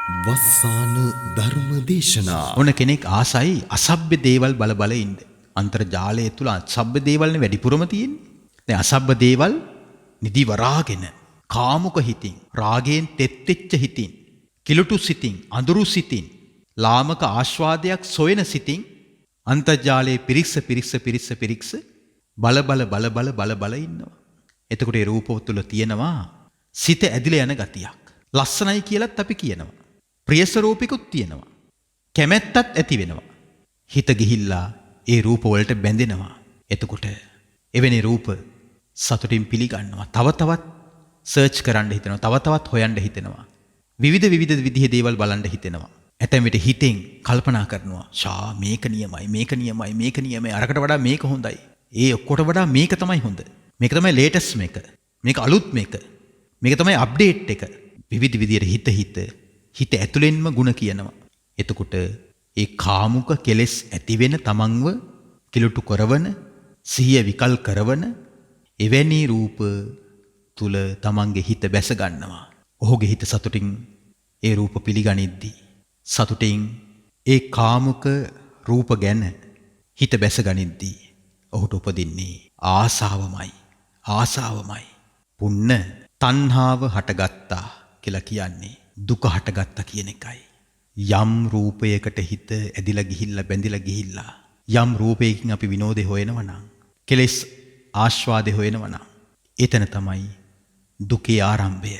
වස්සාන ධර්ම දේශනා ඕන කෙනෙක් ආසයි අසභ්‍ය දේවල් බල බල ඉන්න. අන්තර්ජාලය තුල අසභ්‍ය දේවල්නේ වැඩිපුරම තියෙන්නේ. දැන් අසභ්‍ය දේවල් නිදි වරාගෙන කාමුක හිතින්, රාගයෙන් තෙත්ෙච්ච හිතින්, කිලුටු සිතින්, අඳුරු සිතින්, ලාමක ආස්වාදයක් සොයන සිතින් අන්තර්ජාලයේ පිරික්ස බල ඉන්නවා. එතකොට ඒ රූපව තුල තියෙනවා සිත ඇදිලා යන ගතියක්. ලස්සනයි කියලාත් අපි කියනවා. ප්‍රිය ස්වරූපිකුත් තියෙනවා. කැමැත්තත් ඇති වෙනවා. හිත ගිහිල්ලා ඒ රූප වලට බැඳෙනවා. එතකොට එවැනි රූප සතුටින් පිළිගන්නවා. තව තවත් සර්ච් කරන්න හිතෙනවා. තව තවත් හොයන්න හිතෙනවා. විවිධ විදිහේ දේවල් බලන්න හිතෙනවා. ඇතැම් විට හිතෙන් කල්පනා කරනවා. මේක නියමයි අරකට වඩා මේක හොඳයි. ඒ ඔක්කොට වඩා මේක තමයි හොඳ. මේක තමයි ලේටස්ට් මේක. මේක අලුත් මේක. මේක තමයි අප්ඩේට් එක. විවිධ විදිහට හිත ඇතුළෙන්ම ಗುಣ කියනවා. එතකොට ඒ කාමුක කෙලෙස් ඇති වෙන තමන්ව කිලුටු කරවන, සිහිය විකල් කරවන එවැනි රූප තුල තමන්ගේ හිත බැස ගන්නවා. ඔහුගේ හිත සතුටින් ඒ රූප පිළිගනිද්දී සතුටින් ඒ කාමුක රූප ගැන හිත බැස ගනිද්දී ඔහුට උපදින්නේ ආසාවමයි. පුන්න තණ්හාව හටගත්තා කියලා කියන්නේ දුක හටගත්තා කියන එකයි. යම් රූපයකට හිත ඇදිලා ගිහිල්ලා බැඳිලා ගිහිල්ලා යම් රූපයකින් අපි විනෝදේ හොයනවා නම්, කෙලෙස් ආස්වාදේ හොයනවා නම්, එතන තමයි දුකේ ආරම්භය.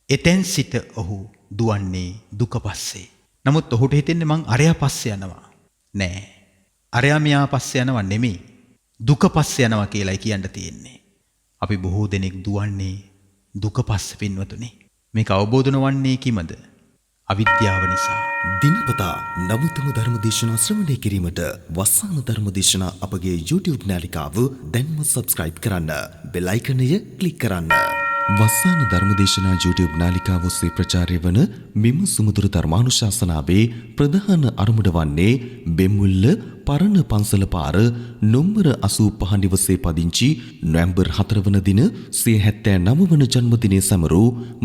එතෙන් සිට ඔහු දුවන්නේ දුක පස්සේ. නමුත් ඔහුට හිතෙන්නේ මං අරයා පස්සේ යනවා. නෑ. අරයා මෙයා පස්සේ යනවා නෙමෙයි. දුක පස්සේ යනවා කියලායි කියන්න තියෙන්නේ. අපි බොහෝ දෙනෙක් දුවන්නේ දුක පස්සේ පින්වතුනි. මේක අවබෝධ නොවන්නේ කිමද? අවිද්‍යාව නිසා. දිනපතා නවතම ධර්ම දේශනා ශ්‍රවණය කිරීමට වස්සාන ධර්ම දේශනා අපගේ YouTube නාලිකාව දැන්ම subscribe කරන්න. බෙල් අයිකනය ක්ලික් කරන්න. වස්සාන ධර්ම දේශනා YouTube නාලිකාව ඔස්සේ ප්‍රචාරය වන මෙම සුමధుර ධර්මානුශාසනාවේ ප්‍රධාන අරමුණ වන්නේ බෙම්මුල්ල පරණ පන්සල පාර නොම්බර 85 නිවසේ පදිංචි නොවැම්බර් 4 වන දින 79 වන ජන්මදිනය සමරු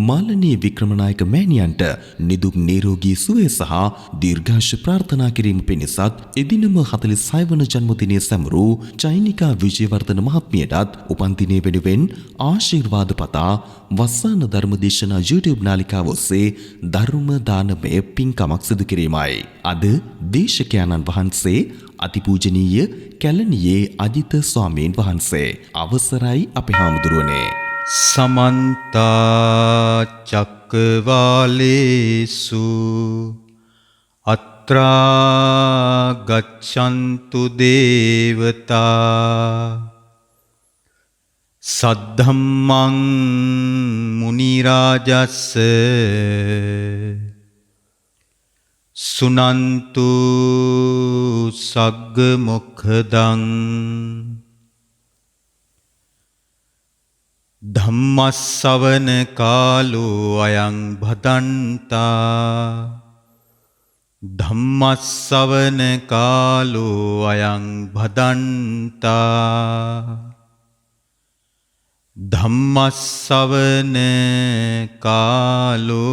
මාලනී වික්‍රමනායක මෑණියන්ට නිදුක් නිරෝගී සුවය සහ දීර්ඝාෂ ප්‍රාර්ථනා කිරීම පිණිසත් එදිනම 46 වන ජන්මදිනය සමරු චෛනිකා විජේවර්ධන මහත්මියටත් උපන්දිනය වෙනුවෙන් ආශිර්වාද පතා වස්සාන ධර්මදේශනා YouTube නාලිකාව ඔස්සේ ධර්ම දානමය පින්කමක් සිදු කිරීමයි. අද දේශකයන්න් වහන්සේ අතිපූජනීය කැලණියේ අජිත ස්වාමීන් වහන්සේ. අවසරයි අපේ හාමුදුරුවනේ. සමන්ත චක්කවාලේසු අත්‍රා ගච්ඡන්තු දේවතා සද්ධම්මං මුනි රාජස්ස සුනන්තු සග්ග මොක්ඛදං ධම්මස්සවන කාලෝ අයං භදන්තා ධම්මස්සවන කාලෝ අයං භදන්තා ධම්මස්සවන කාලෝ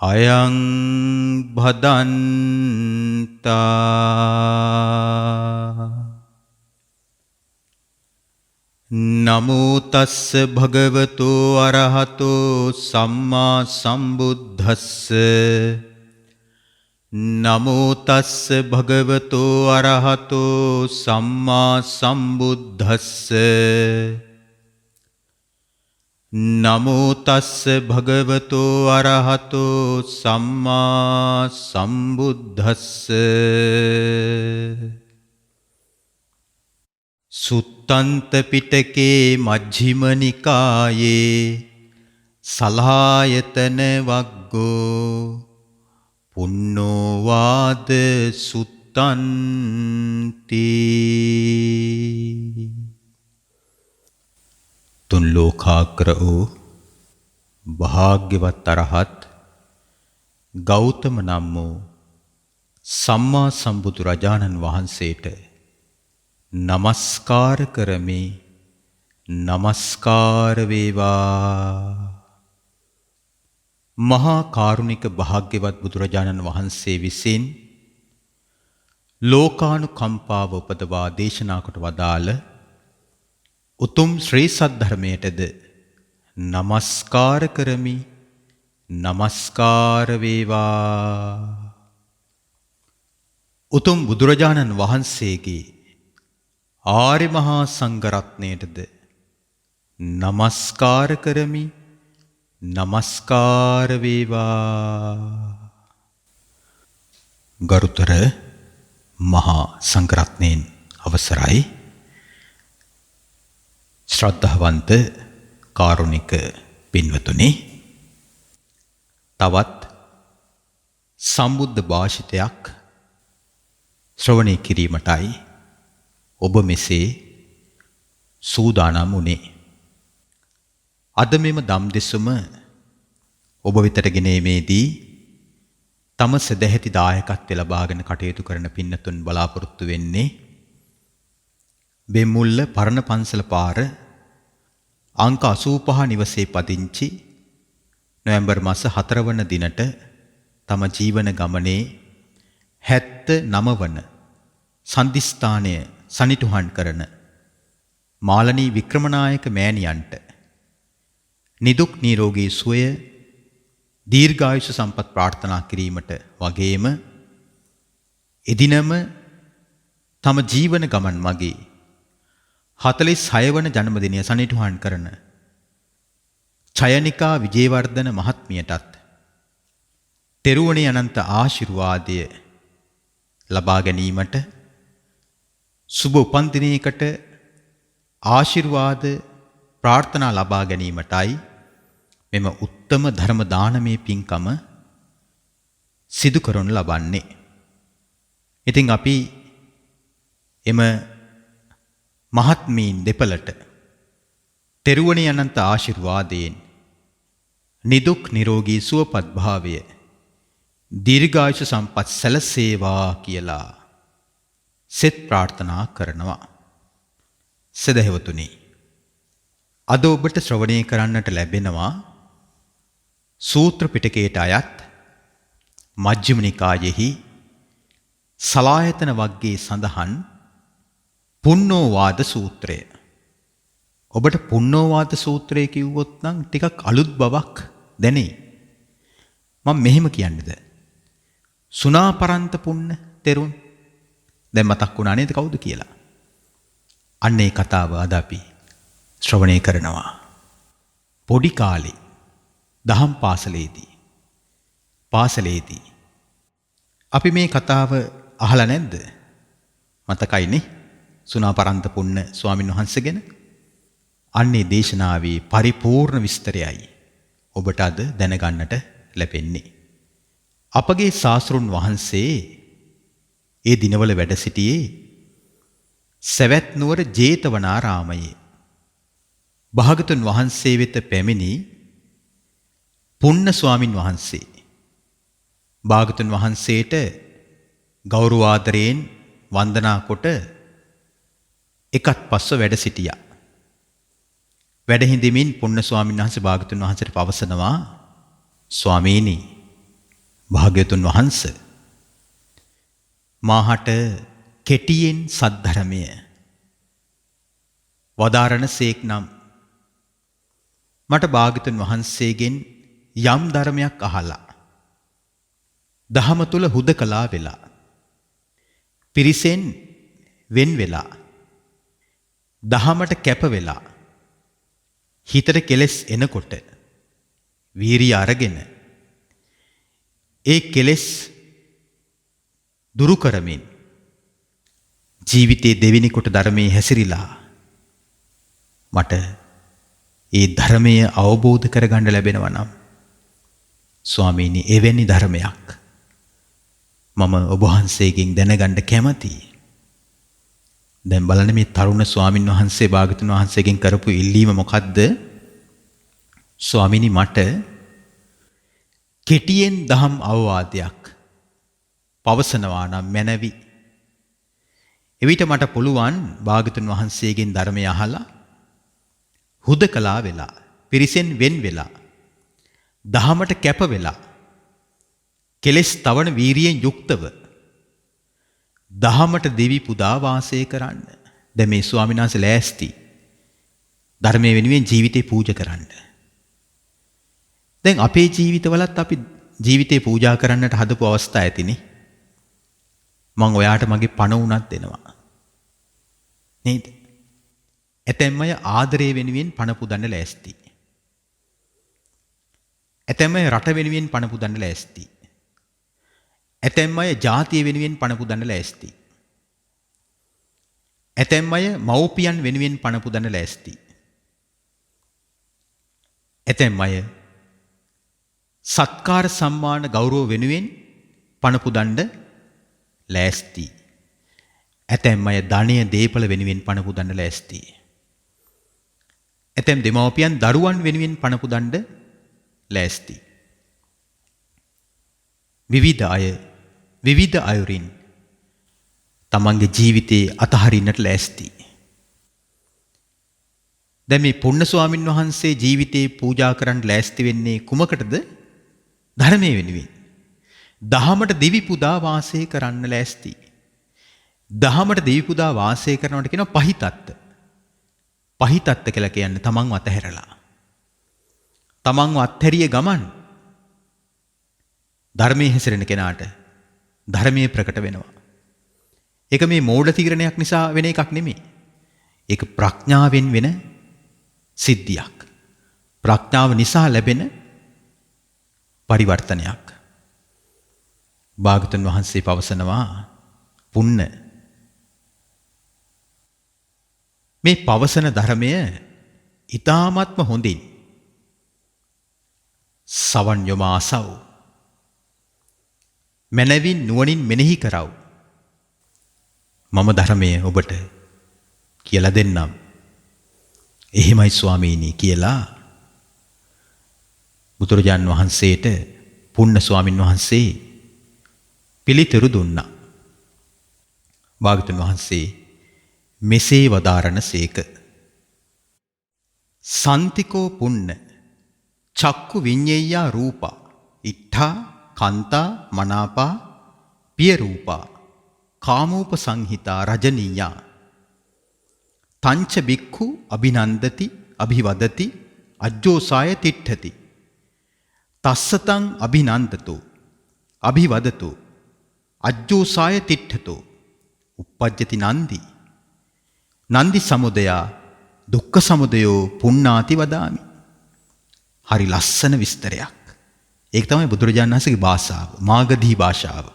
අයං භදන්තා. නමෝ තස්ස භගවතෝ අරහතෝ සම්මා සම්බුද්දස්ස නමෝ තස්ස භගවතෝ අරහතෝ සම්මා සම්බුද්දස්ස නමෝ තස්ස භගවතෝ අරහතෝ සම්මා සම්බුද්දස්ස සුත්තන්ත පිටකේ මජ්ක්‍ධිම නිකායේ සලායතන වග්ගෝ පුන්නෝ වාද සුත්තන්ති. තුන් ලෝකාග්‍ර වූ භාග්‍යවත් අරහත් ගෞතම නම් වූ සම්මා සම්බුදු රජාණන් වහන්සේට නමස්කාර කරමි. නමස්කාර වේවා. මහා කාරුණික භාග්‍යවත් බුදුරජාණන් වහන්සේ විසින් ලෝකානුකම්පාව උපදවා දේශනා කොට වදාළ උතුම් ශ්‍රී සද්ධර්මයටද නමස්කාර කරමි. නමස්කාර වේවා. උතුම් බුදුරජාණන් වහන්සේගේ ආර්ය මහා සංඝරත්නයටද නමස්කාර කරමි. නමස්කාර වේවා. ගරුතර මහා සංඝරත්නයන් අවසරයි. ශ්‍රද්ධාවන්ත කාරුණික පින්වතුනි, තවත් සම්බුද්ධ භාෂිතයක් ශ්‍රවණය කිරීමටයි ඔබ මෙසේ සූදානම් වුණේ. අද මෙම දම් දෙසුම ඔබ වෙතට ගෙනීමේදී තම සදැහැති දායකත්වය ලබාගෙන කටයුතු කරන පින්නතුන් බලාපොරොත්තු වෙන්නේ බෙම්මුල්ල පරණ පන්සල පාර අංක 85 නිවසේ පදිංචි නොවැම්බර් මාස 4 වන දිනට තම ජීවන ගමනේ 79 වන සන්ධිස්ථානය සනිටුහන් කරන මාලනී වික්‍රමනායක මෑණියන්ට නිදුක් නිරෝගී සුවය දීර්ඝායුෂ සම්පත් ප්‍රාර්ථනා කිරීමට වගේම එදිනම තම ජීවන ගමන් මගේ 46 වන ජන්මදිනය සනිටුහන් කරන චයනිකා විජේවර්ධන මහත්මියටත් තෙරුවනේ අනන්ත ආශිර්වාදය ලබා ගැනීමට සුබ උපන්දිනයකට ආශිර්වාද ප්‍රාර්ථනා ලබා ගැනීමටයි මෙම උත්තම ධර්ම දානමේ පින්කම සිදු කරනු ලබන්නේ. ඉතින් අපි එම මහත්මීන් දෙපළට තෙරුවනේ අනන්ත ආශිර්වාදයෙන් නිදුක් නිරෝගී සුවපත් භාවය දීර්ඝායුෂ සම්පත් සැලසේවා කියලා සෙත් ප්‍රාර්ථනා කරනවා. සදහැවතුනි, අද ඔබට ශ්‍රවණය කරන්නට ලැබෙනවා සූත්‍ර පිටකයට අයත් මජ්ක්‍ධිම නිකායෙහි සලායතන වග්ගයේ සඳහන් පුන්නෝවාද සූත්‍රය. ඔබට පුන්නෝවාද සූත්‍රය කිව්වොත් නම් ටිකක් අලුත් බවක් දැනේ. මම මෙහෙම කියන්නේද? සුනාපරන්ත පුන්න තෙරුන් දැන් මතක් වුණා නේද කවුද කියලා? අන්න ඒ කතාව අද අපි ශ්‍රවණය කරනවා. පොඩි කාලේ දහම් පාසලේදී අපි මේ කතාව අහලා නැද්ද? මතකයිනේ සුනාපරන්ත පුන්න ස්වාමීන් වහන්සේ ගැන. අන්නේ දේශනාවේ පරිපූර්ණ විස්තරයයි ඔබට අද දැනගන්නට ලැබෙන්නේ. අපගේ ශාස්ත්‍රුන් වහන්සේ ඒ දිනවල වැඩ සිටියේ සවැත් නුවර ජේතවනාරාමයේ. භාගතුන් වහන්සේ වෙත පැමිණි පුන්න ස්වාමින් වහන්සේ භාගතුන් වහන්සේට ගෞරවාදරයෙන් වන්දනා කොට එකත් පස්ව වැඩ සිටියා. වැඩ හිඳමින් පුන්න ස්වාමීන් වහන්සේ භාගතුන් වහන්සේට පවසනවා, ස්වාමීනි, භාග්‍යවතුන් වහන්සේ මාහට කෙටියෙන් සද්ධර්මය වදාරණ සේක් නම් මට භාග්‍යවතුන් වහන්සේගෙන් යම් ධර්මයක් අහලා දහම තුල හුදකලා වෙලා පිරිසෙන් වෙන් වෙලා දහමට කැප වෙලා හිතට කෙලෙස් එනකොට වීරිය අරගෙන ඒ කෙලෙස් දුරු කරමින් ජීවිතයේ දෙවෙනි කොට ධර්මයේ හැසිරීලා මට ඒ ධර්මය අවබෝධ කරගන්න ලැබෙනවා නම් ස්වාමීනි, එවැනි ධර්මයක් මම ඔබ වහන්සේගෙන් දැනගන්න කැමතියි. දැන් බලන්න මේ තරුණ ස්වාමින් වහන්සේ භාගතුන් වහන්සේගෙන් කරපු ඉල්ලීම මොකද්ද? ස්වාමීනි, මට කෙටියෙන් දහම් අවවාදයක් පවසනවා නම් මැනවි. එවිට මට පුළුවන් භාගතුන් වහන්සේගෙන් ධර්මය අහලා හුදකලා වෙලා පිරිසෙන් වෙන් වෙලා දහමට කැප වෙලා කෙලෙස් තවන වීරියෙන් යුක්තව දහමට දෙවි පුදා වාසය කරන්න. දැන් මේ ස්වාමීන් වහන්සේ ලෑස්ති ධර්මයේ වෙනුවෙන් ජීවිතේ පූජා කරන්න. දැන් අපේ ජීවිතවලත් අපි ජීවිතේ පූජා කරන්නට හදපු අවස්ථා ඇතිනේ. මම ඔයාට මගේ පණ උනත් දෙනවා. නේද? ඇතැම් අය ආදරය වෙනුවෙන් පණ පුදන්න ලෑස්ති. ඇතැම් අය රට වෙනුවෙන් පණ පුදන්න ලෑස්ති. ඇතැම් අය ජාතිය වෙනුවෙන් පණ පුදන්න ලෑස්ති. ඇතැම් අය මව්පියන් වෙනුවෙන් පණ පුදන්න ලෑස්ති. ඇතැම් අය සත්කාර සම්මාන ගෞරව වෙනුවෙන් පණ පුදන්න ලෑස්ති. ඇතැම් අය ධනය දේපල වෙනුවෙන් පණ පුදන්න ලෑස්ති. ඇතැම් දෙමව්පියන් දරුවන් වෙනුවෙන් පණ පුදන්න ලෑස්ති. විවිධ අය විවිධ අයුරින් තමන්ගේ ජීවිතේ අතහරින්නට ලෑස්ති. දැන් මේ පුන්න ස්වාමින් වහන්සේ ජීවිතේ පූජා කරන්න ලෑස්ති වෙන්නේ කුමකටද? ධර්මයේ වෙනුවෙන්. දහමට දෙවි පුදා වාසය කරන්න ලෑස්ති. දහමට දෙවි පුදා වාසය කරනවට කියනවා පහිතත්ත. පහිතත්ත කියලා කියන්නේ තමන්ව අතහැරලා. තමන්ව අත්හැරිය ගමන් ධර්මයේ හැසිරෙන කෙනාට ධර්මයේ ප්‍රකට වෙනවා. ඒක මේ මෝඩ තීරණයක් නිසා වෙන එකක් නෙමෙයි. ඒක ප්‍රඥාවෙන් වෙන සිද්ධියක්. ප්‍රඥාව නිසා ලැබෙන පරිවර්තනයක්. භාගතුන් වහන්සේ පවසනවා පුන්න මේ පවසන ධර්මය ඊ타ත්ම හොඳින් සවන් යොමා අසව්. මනවින් නුවණින් මෙනෙහි කරව. මම ධර්මය ඔබට කියලා දෙන්නම්. එහෙමයි ස්වාමීනි කියලා බුදුරජාන් වහන්සේට පුන්න ස්වාමින් වහන්සේ පිළිතුරු දුන්නා. භාගතුන් වහන්සේ මෙසේ වදාරණ සේක. සන්තිකෝ පුන්න චක්කු විඤ්ඤේයා රූපා ඉත්තා කාන්තා මනාපා පිය රූපා කාමෝප සංහිතා රජනීයා තංච බික්ඛු අභිනන්දති අභිවදති අජ්ජෝසාය තිට්ඨති තස්සතං අභිනන්දතෝ අභිවදතෝ අජ්ජෝසාය තිට්ඨතෝ uppajjati නන්දි නන්දි සමුදයා දුක්ඛ සමුදයෝ පුණ්ණාති වදාමි. හරි ලස්සන විස්තරයක්. ඒක තමයි බුදුරජාණන් වහන්සේගේ භාෂාව, මාගධී භාෂාව.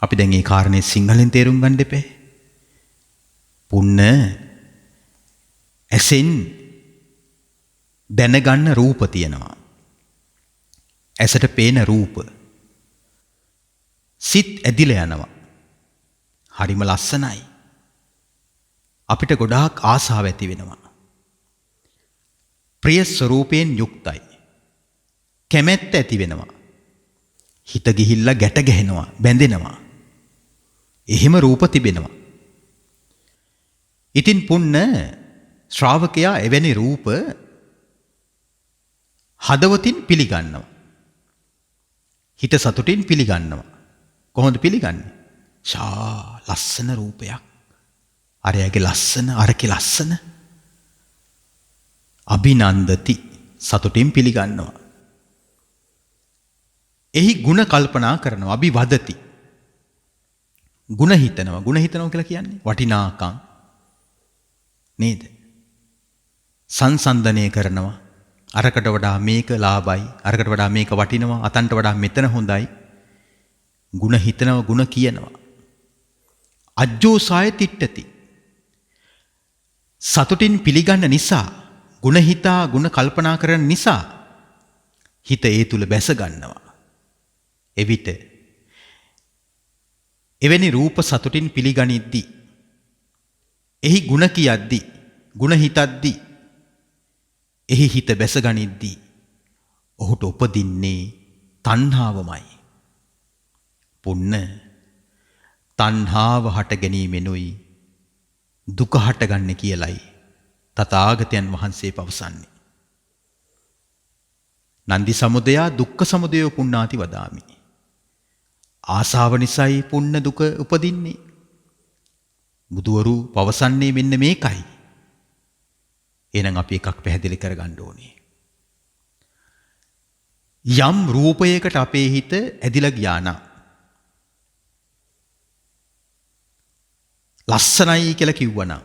අපි දැන් මේ කාරණේ සිංහලෙන් තේරුම් ගන්න දෙපේ. පුන්න ඇසෙන් දැනගන්න රූප තියෙනවා. ඇසට පේන රූප. සිත් ඇදිලා යනවා. හරිම ලස්සනයි. අපිට ගොඩාක් ආසාව ඇති වෙනවා. ප්‍රිය ස්වරූපයෙන් යුක්තයි. කැමැත්ත ඇති වෙනවා. හිත ගිහිල්ලා ගැට ගැහෙනවා, බැඳෙනවා. එහෙම රූප තිබෙනවා. ඉතින් පුන්න ශ්‍රාවකයා එවැනි රූප හදවතින් පිළිගන්නවා. හිත සතුටින් පිළිගන්නවා. කොහොමද පිළිගන්නේ? ලස්සන රූපයක්. අරයාගේ ලස්සන, අරකේ ලස්සන. අභිනන්දති සතුටින් පිළිගන්නවා. එහි ಗುಣ කල්පනා කරනවා. අභිවදති. ಗುಣ හිතනවා. ಗುಣ හිතනවා කියලා කියන්නේ වටිනාකම් නේද? සංසන්දනය කරනවා. අරකට වඩා මේක ලාභයි, අරකට වඩා මේක වටිනවා, අතන්ට වඩා මෙතන හොඳයි. ಗುಣ හිතනවා, ಗುಣ කියනවා. අජ්ජෝසාය තිට්ඨති. සතුටින් පිළිගන්න නිසා, ಗುಣ හිතා, ಗುಣ කල්පනා කරන නිසා හිත ඒ තුල බැස ගන්නවා. එවිට එවැනි රූප සතුටින් පිළිගනිද්දී, එහි ಗುಣ කියද්දී, ಗುಣ හිතද්දී, එහි හිත බැස ගනිද්දී ඔහුට උපදින්නේ තණ්හාවමයි. පුන්න තණ්හාව හට ගැනීමෙනුයි දුක හටගන්නේ කියලයි තථාගතයන් වහන්සේ පවසන්නේ. නන්දි සමුදයා දුක්ඛ සමුදයෝ පුණ්ණාති වදාමි. ආසාව නිසායි පුණ්‍ය දුක උපදින්නේ. බුදුවරු පවසන්නේ මෙන්න මේකයි. එහෙනම් අපි එකක් පැහැදිලි කරගන්න ඕනේ. යම් රූපයකට අපේ හිත ඇදිලා ගියා නම් ලස්සනයි කියලා කිව්වනම්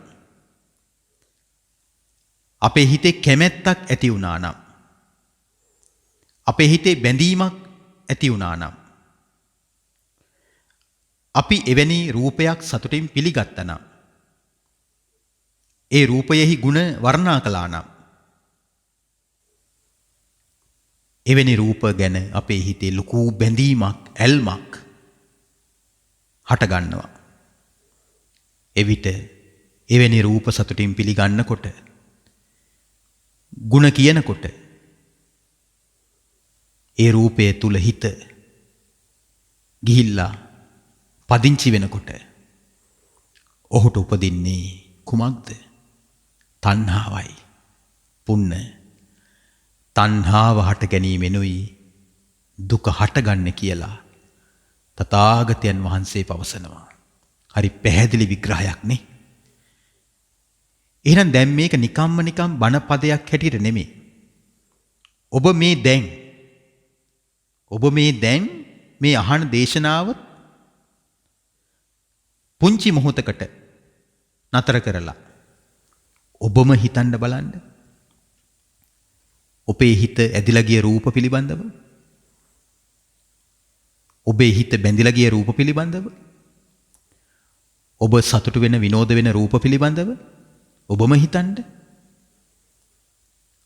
අපේ හිතේ කැමැත්තක් ඇති වුණා නම් අපේ හිතේ බැඳීමක් ඇති වුණා නම් අපි එවැනි රූපයක් සතුටින් පිළිගත්තා නම් ඒ රූපයෙහි ගුණ වර්ණනා කළා නම් එවැනි රූප ගැන අපේ හිතේ ලොකු බැඳීමක් ඇල්මක් හට ගන්නවා. එවිට එවැනි රූප සතුටින් පිළිගන්නකොට ගුණ කියනකොට ඒ රූපය තුල හිත ගිහිල්ලා පදිංචි වෙනකොට ඔහුට උපදින්නේ කුමක්ද? තණ්හාවයි. පුන්න තණ්හාව හට ගැනීමෙනුයි දුක හටගන්නේ කියලා තථාගතයන් වහන්සේ පවසනවා. හරි පැහැදිලි විග්‍රහයක් නේ. එහෙනම් දැන් මේක නිකම්ම නිකම් බණ පදයක් හැටියට නෙමෙයි. ඔබ මේ දැන් මේ අහන දේශනාව පුංචි මොහොතකට නතර කරලා ඔබම හිතන්න බලන්න. ඔබේ හිත ඇදිලා ගිය රූප පිළිබඳව, ඔබේ හිත බැඳිලා ගිය රූප පිළිබඳව, ඔබ සතුටු වෙන විනෝද වෙන රූප පිළිබඳව ඔබම හිතන්න.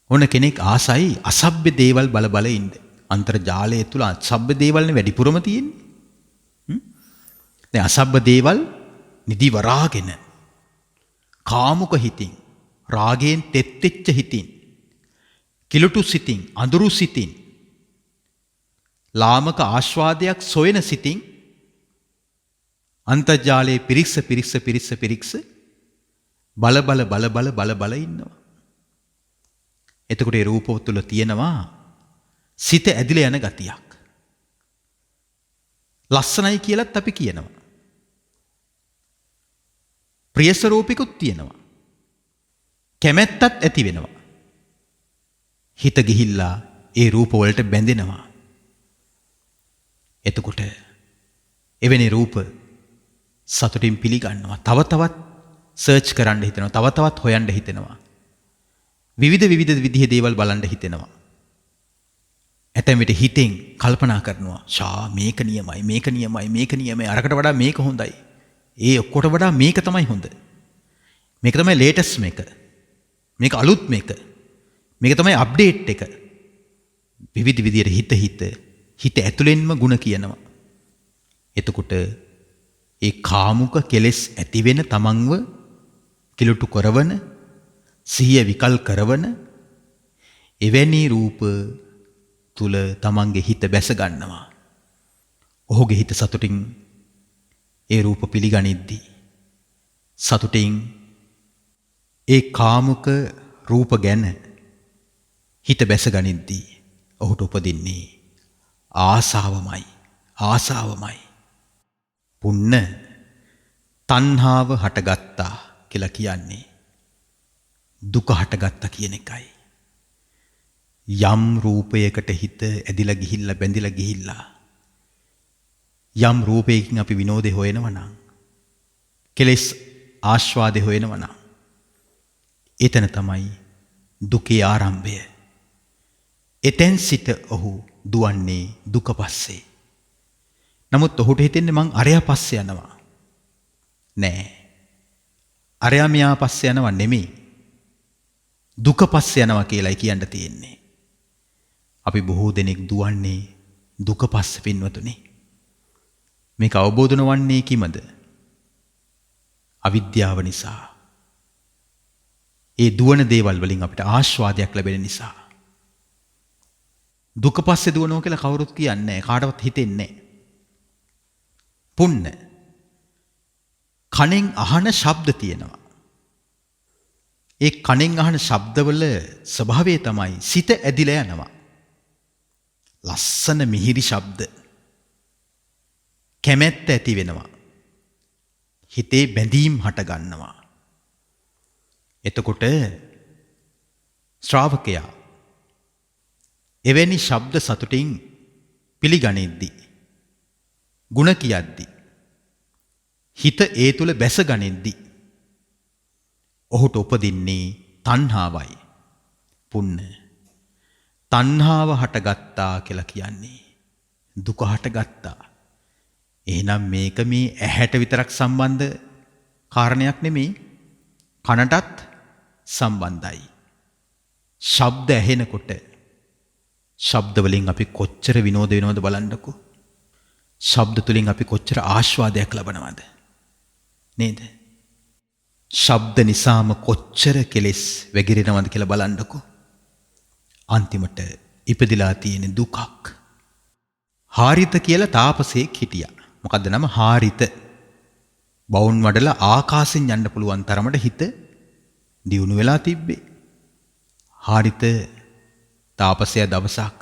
ඕන කෙනෙක් ආසයි අසභ්‍ය දේවල් බල බල ඉන්න. අන්තර්ජාලය තුල අසභ්‍ය දේවල්නේ වැඩිපුරම තියෙන්නේ. දැන් අසභ්‍ය දේවල් නිදි වරාගෙන කාමුක හිතින්, රාගයෙන් තෙත්ෙච්ච හිතින්, කිලුටු සිතින්, අඳුරු සිතින්, ලාමක ආස්වාදයක් සොයන සිතින් අන්තර්ජාලයේ පිරික්ස බල බල ඉන්නවා. එතකොට ඒ රූප තුල තියෙනවා සිත ඇදිලා යන ගතියක්. ලස්සනයි කියලාත් අපි කියනවා. ප්‍රිය ස්වරූපිකුත් තියෙනවා. කැමැත්තත් ඇති වෙනවා. හිත ගිහිල්ලා ඒ රූප වලට බැඳෙනවා. එතකොට එවැනි රූප සතුටින් පිළිගන්නවා. තව තවත් සර්ච් කරන්න හිතෙනවා. තව තවත් හොයන්න හිතෙනවා. විවිධ විදිහේ දේවල් බලන්න හිතෙනවා. ඇතැම් විට හිතෙන් කල්පනා කරනවා මේක නියමයි අරකට වඩා මේක හොඳයි. ඒ ඔක්කොට වඩා මේක තමයි හොඳ. මේක තමයි ලේටස්ට් මේක. මේක අලුත් මේක. මේක තමයි අප්ඩේට් එක. විවිධ විදිහට හිත ඇතුළෙන්ම ಗುಣ කියනවා. එතකොට ඒ කාමුක කෙලෙස් ඇති වෙන තමන්ව කිලුටු කරවන, සිහිය විකල් කරවන එවැනි රූප තුල තමන්ගේ හිත බැස ගන්නවා. ඔහුගේ හිත සතුටින් ඒ රූප පිළිගනිද්දී සතුටින් ඒ කාමුක රූප ගැන හිත බැස ගනිද්දී ඔහුට උපදින්නේ ආසාවමයි. පුන්න තණ්හාව හටගත්තා කියලා කියන්නේ දුක හටගත්තා කියන එකයි. යම් රූපයකට හිත ඇදිලා ගිහිල්ලා බැඳිලා ගිහිල්ලා යම් රූපයකින් අපි විනෝදේ හොයනවා නම්, කෙලෙස් ආස්වාදේ හොයනවා නම්, එතන තමයි දුකේ ආරම්භය. එතෙන් සිට ඔහු දුවන්නේ දුක පස්සේ. නමුත් ඔහුට හිතෙන්නේ මං අරයා පස්සේ යනවා. නෑ. අරයා මෙයා පස්සේ යනවා නෙමෙයි. දුක පස්සේ යනවා කියලායි කියන්න තියෙන්නේ. අපි බොහෝ දෙනෙක් දුවන්නේ දුක පස්සේ පින්වතුනි. මේක අවබෝධ නොවන්නේ කිමද? අවිද්‍යාව නිසා. ඒ දුවන දේවල් වලින් අපිට ආස්වාදයක් ලැබෙන නිසා. දුක පස්සේ දුවනවා කියලා කවුරුත් කියන්නේ නැහැ. කාටවත් හිතෙන්නේ නැහැ. පුන්න කණෙන් අහන ශබ්ද තියෙනවා. ඒ කණෙන් අහන ශබ්දවල ස්වභාවය තමයි සිත ඇදිලා යනවා. ලස්සන මිහිරි ශබ්ද කැමැත්ත ඇති වෙනවා. හිතේ බැඳීම් හට ගන්නවා. එතකොට ශ්‍රාවකයා එවැනි ශබ්ද සතුටින් පිළිගනිද්දී ගුණ කියද්දී හිත ඒ තුල බැස ගනිද්දී ඔහුට උපදින්නේ තණ්හාවයි. පුන්න තණ්හාව හටගත්තා කියලා කියන්නේ දුක හටගත්තා. එහෙනම් මේක මේ ඇහැට විතරක් සම්බන්ධ කාරණයක් නෙමෙයි, කනටත් සම්බන්ධයි. ශබ්ද ඇහෙනකොට ශබ්ද වලින් අපි කොච්චර විනෝද වෙනවද බලන්නකෝ. ශබ්ද තුලින් අපි කොච්චර ආස්වාදයක් ලබනවද නේද? ශබ්ද නිසාම කොච්චර කෙලෙස් වැగిරෙනවද කියලා බලන්නකෝ. අන්තිමට ඉපදිලා තියෙන දුකක්. හාරිත කියලා තාපසයෙක් හිටියා. මොකද්ද නම? හාරිත. බවුන් වඩලා ආකාශෙන් යන්න පුළුවන් තරමට හිත දියුණු වෙලා තිබ්බේ. හාරිත තාපසයා දවසක්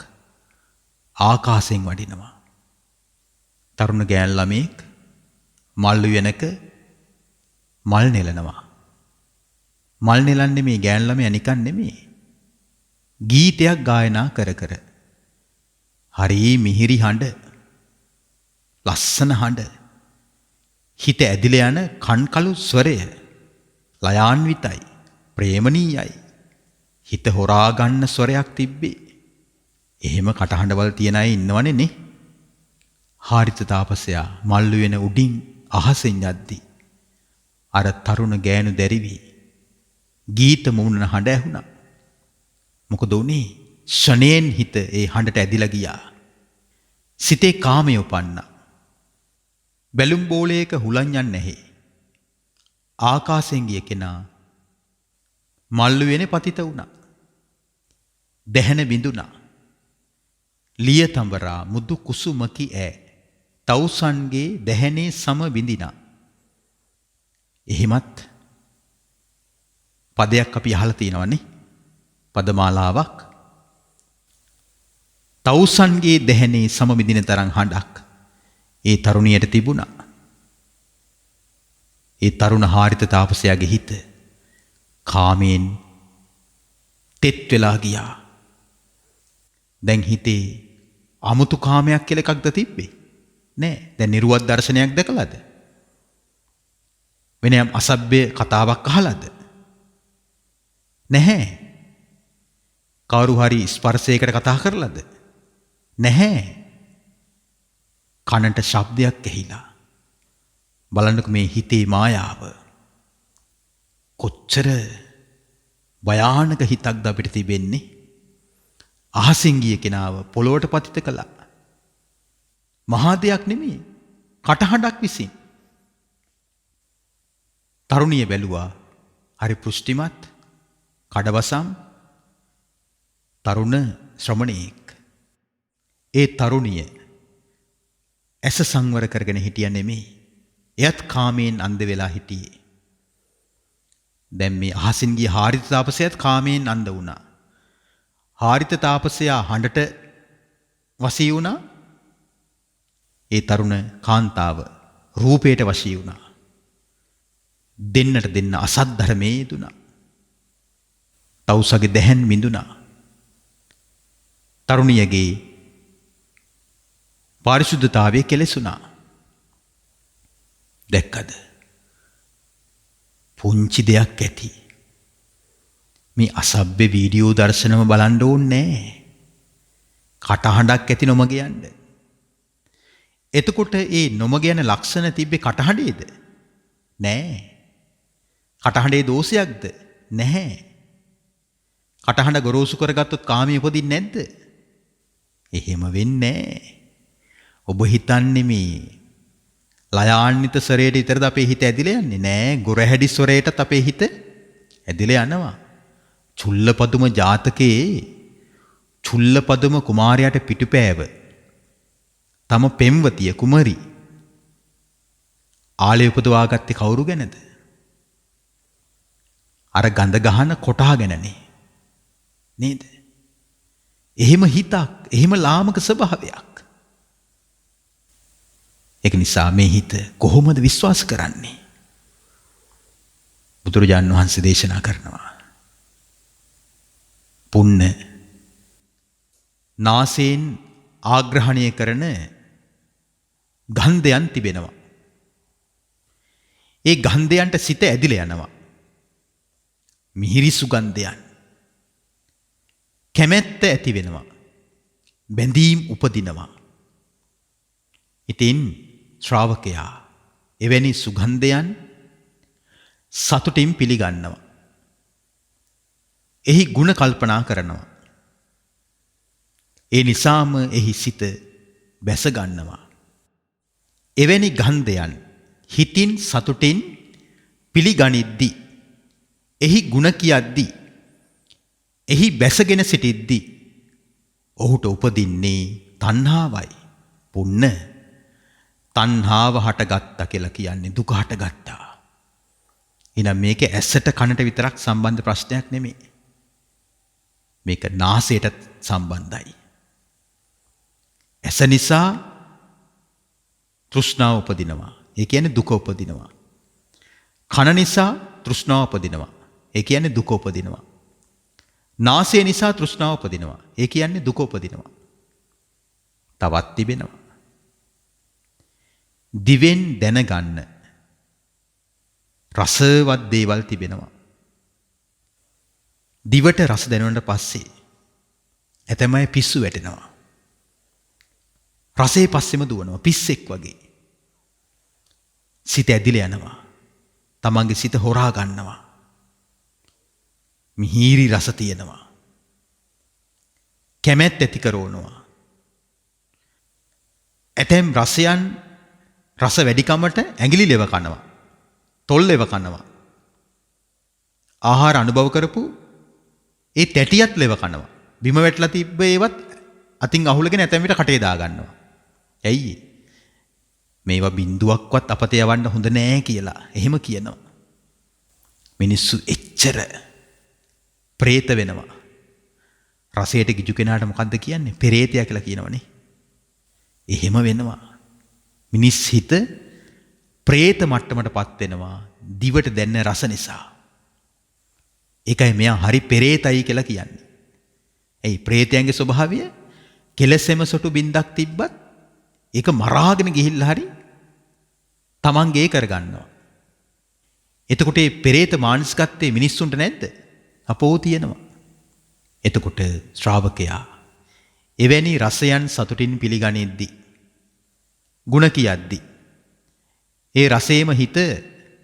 ආකාශෙන් වඩිනවා. තරුණ ගෑන් ළමෙක් මල් වෙනක මල් නෙලනවා. මල් නෙලන්නේ මේ ගෑන් ළමයා නිකන් නෙමෙයි. ගීතයක් ගායනා කර කර. හරි මිහිරි හඬ, ලස්සන හඬ, හිත ඇදිලා යන කන්කලු ස්වරය, ලයාන්විතයි, ප්‍රේමණීයයි. හිත හොරා ගන්න ස්වරයක් තිබ්බේ. එහෙම කටහඬවල් තියන අය ඉන්නවනේ නේ. හාරිත තාපසයා මල්ලු වෙන උඩින් අහසෙන් යද්දී අර තරුණ ගෑනු දැරිවි ගීත මුමුණන හඬ ඇහුණා. මොකද උනේ? ෂණයෙන් හිත ඒ හඬට ඇදිලා ගියා. සිතේ කාමය උපන්නා. බැලුම් බෝලයක හුලන් යන්නේ නැහැ. ආකාශයෙන් ගිය කෙනා මල්ලු වෙනේ පතිත වුණා. දැහැන බිඳුණා. ලිය තඹරා මුදු කුසුමකි ඈ තවුසන්ගේ දැහැනේ සම බිඳිනා. එහෙමත් පදයක් අපි අහලා තියෙනවනේ. පදමාලාවක්. තවුසන්ගේ දැහැනේ සම බිඳින තරම් හඬක් ඒ තරුණියට තිබුණා. ඒ තරුණ හාරිත තාපසයාගේ හිත කාමයෙන් තෙත් වෙලා ගියා. දැන් හිතේ අමුතු කාමයක් කියලා එකක්ද තිබ්බේ? නෑ. දැන් නිර්වත් දර්ශනයක් දැකලාද? වෙනයම් අසභ්‍ය කතාවක් අහලාද? නැහැ. කවුරු හරි ස්පර්ශයකට කතා කරලාද? නැහැ. කනට ශබ්දයක් ඇහිලා. බලන්නකො මේ හිතේ මායාව. කොච්චර භයානක හිතක්ද අපිට තිබෙන්නේ. අහසින් ගිය කෙනාව පොළොවට පතිත කළා. මහා දෙයක් නෙමෙයි, කටහඬක් විසින්. තරුණිය බැලුවා හරි පුෂ්ටිමත්, කඩවසම් තරුණ ශ්‍රමණයෙක්. ඒ තරුණිය ඇස සංවර කරගෙන හිටිය නෙමෙයි, එයත් කාමයෙන් අන්ධ වෙලා හිටියේ. දැන් මේ අහසින් ගිය හාරිත තාපසයාත් කාමයෙන් අන්ධ වුණා. හාරිත තාපසයා හඬට වශී වුණා. ඒ තරුණ කාන්තාව රූපයට වශී වුණා. දෙන්නට දෙන්න අසත් ධර්මයේ යෙදුණා. තවුසගේ දැහැන් මිදුණා. තරුණියගේ පාරිශුද්ධතාවය කෙලෙසුණා. දැක්කද? පුංචි දෙයක් ඇති. මේ අසභ්‍ය වීඩියෝ දර්ශනම බලන්න ඕනේ නෑ. කටහඬක් ඇති නොමග යන්න. එතකොට ඒ නොමග යන ලක්ෂණ තිබ්බේ කටහඬේද? නෑ. කටහඬේ දෝෂයක්ද? නැහැ. කටහඬ ගොරෝසු කරගත්තොත් කාමයේ උපදින්නේ නැද්ද? එහෙම වෙන්නේ නෑ. ඔබ හිතන්නේ මේ ලයාන්විත ස්වරයට විතරද අපේ හිත ඇදිලා යන්නේ? නෑ, ගොරහැඩි ස්වරයටත් අපේ හිත ඇදිලා යනවා. චුල්ලපදුම ජාතකයේ චුල්ලපදුම කුමාරයාට පිටුපෑව තම පෙම්වතිය කුමරි ආලය උපදවා ගත්තේ කවුරු ගැනද? අර ගඳ ගහන කොටා ගැනනේ. නේද? එහෙම හිතක්, එහෙම ලාමක ස්වභාවයක්. ඒක නිසා මේ හිත කොහොමද විශ්වාස කරන්නේ? බුදුරජාණන් වහන්සේ දේශනා කරනවා. පුන්න නාසයෙන් ආග්‍රහණය කරන ගන්ධයන් තිබෙනවා. ඒ ගන්ධයන්ට සිත ඇදිලා යනවා. මිහිරි සුගන්ධයන්. කැමැත්ත ඇති වෙනවා. බැඳීම් උපදිනවා. ඉතින් ශ්‍රාවකයා එවැනි සුගන්ධයන් සතුටින් පිළිගන්නවා. එහි ගුණ කල්පනා කරනවා. ඒ නිසාම එහි සිත බැස ගන්නවා. එවැනි ගන්ධයන් හිතින් සතුටින් පිළිගනිද්දී, එහි ගුණ කියද්දී, එහි බැසගෙන සිටිද්දී ඔහුට උපදින්නේ තණ්හාවයි. පුන්න තණ්හාව හටගත්තා කියලා කියන්නේ දුක හටගත්තා. එහෙනම් මේක ඇසට කනට විතරක් සම්බන්ධ ප්‍රශ්නයක් නෙමෙයි. මේක නාසයට සම්බන්ධයි. ඇස නිසා තෘෂ්ණාව උපදිනවා. ඒ කියන්නේ දුක උපදිනවා. කන නිසා තෘෂ්ණාව උපදිනවා. ඒ කියන්නේ දුක උපදිනවා. නාසය නිසා තෘෂ්ණාව උපදිනවා. ඒ කියන්නේ දුක උපදිනවා. තවත් තිබෙනවා. දිවෙන් දැනගන්න රසවත් දේවල් තිබෙනවා. දිවට රස දැනුණාට පස්සේ ඇතමයි පිස්සු වැටෙනවා. රසයේ පස්සෙම දුවනවා පිස්සෙක් වගේ. සිත ඇදිලා යනවා. තමන්ගේ සිත හොරා ගන්නවා. මිහිරි රස තියෙනවා. කැමැත්ත ඇති කරවනවා. ඇතැම් රසයන් රස වැඩිකමට ඇඟිලි ලෙව කනවා. තොල් ලෙව කනවා. ආහාර අනුභව කරපු ඒ තැටියත් ලෙව කනවා. බිම වැටලා තිබ්බ ඒවත් අතින් අහුලගෙන ඇතැම් විට කටේ දා ගන්නවා. ඇයි? මේවා බින්දුවක්වත් අපතේ යවන්න හොඳ නෑ කියලා එහෙම කියනවා. මිනිස්සු එච්චර ප්‍රේත වෙනවා. රසයට ගිජු කෙනාට මොකද්ද කියන්නේ? පෙරේතයා කියලා කියනවනේ. එහෙම වෙනවා. මිනිස් හිත ප්‍රේත මට්ටමටපත් වෙනවා දිවට දැනෙන රස නිසා. ඒකයි මෙයා හරි පෙරේතයි කියලා කියන්නේ. එයි ප්‍රේතයන්ගේ ස්වභාවය කෙලසෙම සොටු බින්දක් තිබ්බත් ඒක මරාගෙන ගිහිල්ලා හරි තමන්ගේ කරගන්නවා. එතකොට මේ පෙරේත මානසිකත්වයේ මිනිස්සුන්ට නැද්ද? අපෝ තියෙනවා. එතකොට ශ්‍රාවකයා එවැනි රසයන් සතුටින් පිළිගනිද්දී ගුණ කියද්දී ඒ රසේම හිත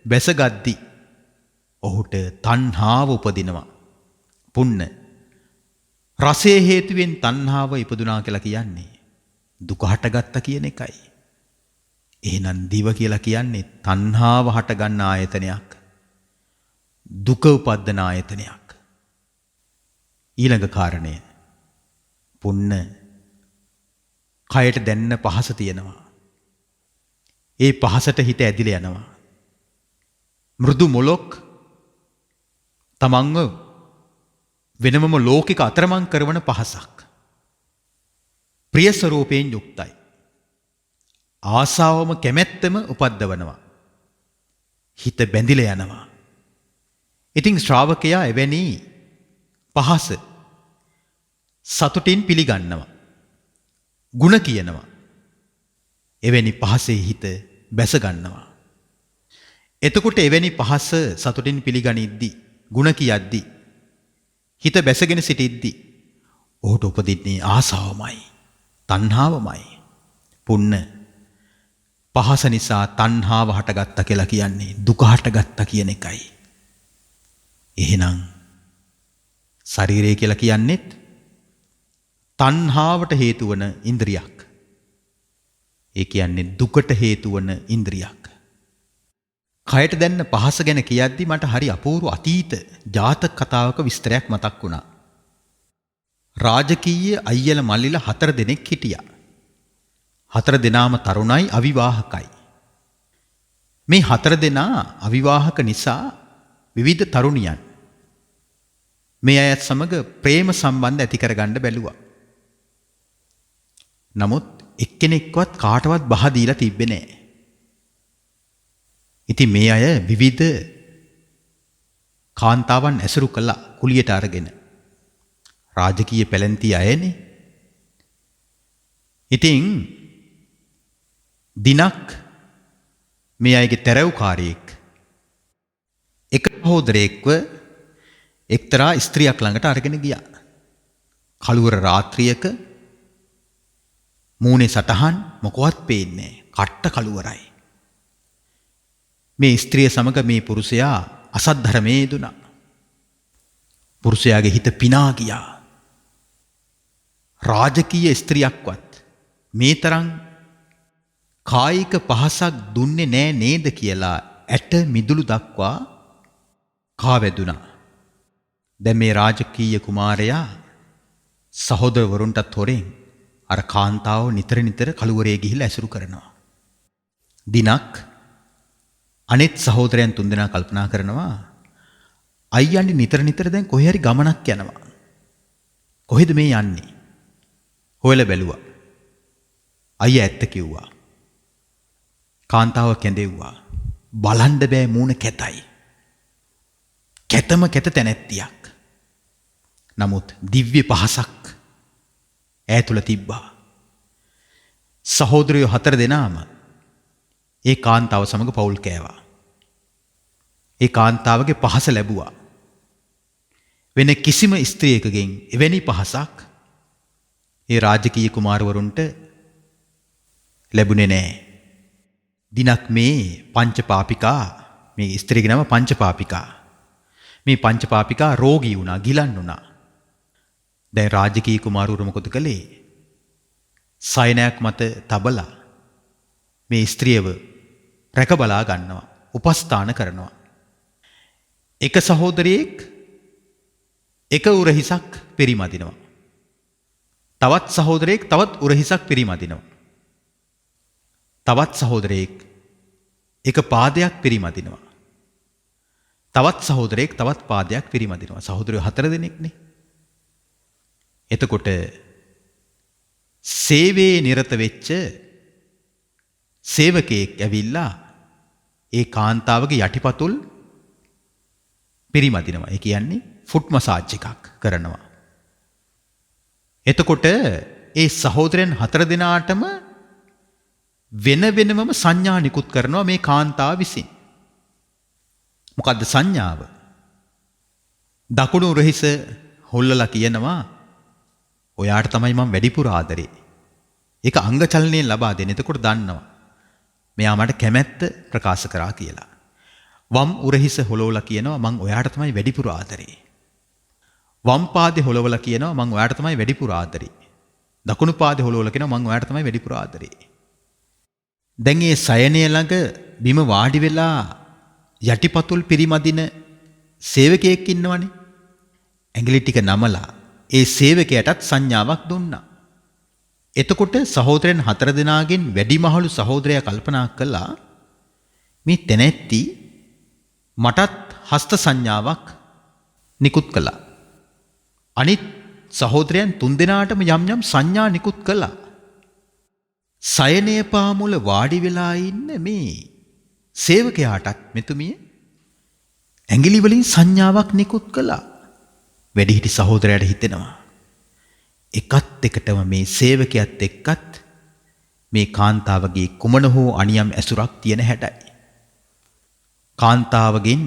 බැසගද්දී ඔහුට තණ්හාව උපදිනවා. පුන්න රසයේ හේතුවෙන් තණ්හාව ඉපදුනා කියලා කියන්නේ දුක හටගත්තා කියන එකයි. එහෙනම් දිව කියලා කියන්නේ තණ්හාව හටගන්න ආයතනයක්. දුක උපද්දන ආයතනයක්. ඊළඟ කාරණය පුන්න කයට දැනෙන පහස තියෙනවා. ඒ පහසට හිත ඇදිලා යනවා. මෘදු මොලොක් තමන්ව වෙනමම ලෝකික අතරමං කරවන පහසක්. ප්‍රිය ස්වරූපයෙන් යුක්තයි. ආසාවම කැමැත්තම උපද්දවනවා. හිත බැඳිලා යනවා. ඉතින් ශ්‍රාවකයා එවැනි පහස සතුටින් පිළිගන්නවා. ගුණ කියනවා. එවැනි පහසේ හිත බැස ගන්නවා. එතකොට එවැනි පහස සතුටින් පිළිගනිද්දී ගුණ කියද්දී හිත බැසගෙන සිටිද්දී ඔහුට උපදින්නේ ආසාවමයි, තණ්හාවමයි. පුන්න පහස නිසා තණ්හාව හටගත්තා කියලා කියන්නේ දුක හටගත්තා කියන එකයි. එහෙනම් ශරීරය කියලා කියන්නේත් තණ්හාවට හේතු වන ඉන්ද්‍රියක්. ඒ කියන්නේ දුකට හේතු වන ඉන්ද්‍රියක්. කයට දැන්න පහස ගැන කියද්දි මට හරි අපූර්ව අතීත ජාතක කතාවක විස්තරයක් මතක් වුණා. රාජකීය අයියල මල්ලිලා 4 දෙනෙක් හිටියා. 4 දෙනාම තරුණයි, අවිවාහකයි. මේ 4 දෙනා අවිවාහක නිසා විවිධ තරුණියන් මේ අයත් සමග ප්‍රේම සම්බන්ධ ඇති කරගන්න බැලුවා. නමුත් එක්කෙනෙක්වත් කාටවත් බහ දීලා තිබ්බේ නැහැ. ඉතින් මේ අය විවිධ කාන්තාවන් ඇසුරු කළා කුලියට අරගෙන. රාජකීය පැලැන්ති අයනේ. ඉතින් දිනක් මේ අයගේ තැරව්කාරයෙක් එක සහෝදරයෙක්ව එක්තරා ස්ත්‍රියක් ළඟට අරගෙන ගියා. කළුවර රාත්‍රියක මූණේ සටහන් මොකවත් පේන්නේ නැහැ. කට්ට කළුවරයි. මේ ස්ත්‍රිය සමග මේ පුරුෂයා අසත් ධර්මයේ යෙදුණා. පුරුෂයාගේ හිත පිනා ගියා. රාජකීය ස්ත්‍රියක්වත් මේ තරම් කායික පහසක් දුන්නේ නෑ නේද කියලා ඇට මිදුළු දක්වා කාවැදුනා. දැන් මේ රාජකීය කුමාරයා සහෝදරවරුන්ටත් හොරෙන් අර කාන්තාව නිතර නිතර කළුවරේ ගිහිල්ලා ඇසුරු කරනවා. දිනක් අනෙත් සහෝදරයන් තුන්දෙනා කල්පනා කරනවා අයියන්ඩි නිතර නිතර දැන් කොහේ හරි ගමනක් යනවා. කොහෙද මේ යන්නේ? හොයලා බැලුවා. අයියා ඇත්ත කිව්වා. කාන්තාව කැඳෙව්වා. බලන්න බෑ මූණ කැතයි. කැතම කැත තැනැත්තියක්. නමුත් දිව්‍ය පහසක් ඈ තුල තිබ්බා. සහෝදරයෝ 4 දෙනාම ඒ කාන්තාව සමග පවුල් කෑවා. ඒ කාන්තාවගේ පහස ලැබුවා. වෙන කිසිම ස්ත්‍රියකගෙන් එවැනි පහසක් ඒ රාජකීය කුමාරවරුන්ට ලැබුණේ නැහැ. දිනක් මේ පංචපාපිකා මේ ස්ත්‍රියගේ නම පංචපාපිකා. මේ පංචපාපිකා රෝගී වුණා, ගිලන් වුණා. දැන් රාජකීය කුමාරවරු මොකද කළේ? සයනයක් මත තබලා මේ ස්ත්‍රියව රැක බලා ගන්නවා, උපස්ථාන කරනවා. එක සහෝදරියෙක් එක උරහිසක් පරිමදිනවා. තවත් සහෝදරයෙක් තවත් උරහිසක් පරිමදිනවා. තවත් සහෝදරයෙක් එක පාදයක් පරිමදිනවා. තවත් සහෝදරයෙක් තවත් පාදයක් පරිමදිනවා. සහෝදරයෝ 4 දෙනෙක්නේ. එතකොට සේවයේ නිරත වෙච්ච සේවකයෙක් ඇවිල්ලා ඒ කාන්තාවගේ යටිපතුල් පරිමදිනවා. ඒ කියන්නේ ෆුට් මසාජ් එකක් කරනවා. එතකොට ඒ සහෝදරයන් 4 දෙනාටම වෙන වෙනමම සංඥා නිකුත් කරනවා මේ කාන්තාව විසින්. මොකද්ද සංඥාව? දකුණු උරහිස හොල්ලලා කියනවා ඔයාට තමයි මම වැඩිපුර ආදරේ. ඒක අංග චලනයෙන් ලබා දෙන. එතකොට දන්නවා මෙයා මට කැමැත්ත ප්‍රකාශ කරා කියලා. වම් උරහිස හොලවලා කියනවා මං ඔයාට තමයි වැඩිපුර ආදරේ. වම් පාදේ හොලවලා කියනවා මං ඔයාට තමයි වැඩිපුර ආදරේ. දකුණු පාදේ හොලවලා කියනවා මං ඔයාට තමයි වැඩිපුර ආදරේ. දැන් මේ සයනය ළඟ බිම වාඩි වෙලා යටිපතුල් පිරිමදින සේවකයෙක් ඉන්නවනේ. ඇඟිලි ටික නමලා ඒ සේවකයාටත් සංඥාවක් දුන්නා. එතකොට සහෝදරයන් 4 දෙනාගෙන් වැඩිමහලු සහෝදරයා කල්පනා කළා මේ තැනැත්ති මටත් හස්ත සංඥාවක් නිකුත් කළා. අනිත් සහෝදරයන් 3 දෙනාටම යම් යම් සංඥා නිකුත් කළා. සයනයේ පාමුල වාඩි වෙලා ඉන්න මේ සේවකයාටත් මෙතුමිය ඇඟිලි වලින් සංඥාවක් නිකුත් කළා. වැඩිහිටි සහෝදරයාට හිතෙනවා එකත් එකටම මේ සේවකයාත් එක්කත් මේ කාන්තාවගේ කුමන හෝ අනියම් ඇසුරක් තියෙන හැටයි. කාන්තාවගෙන්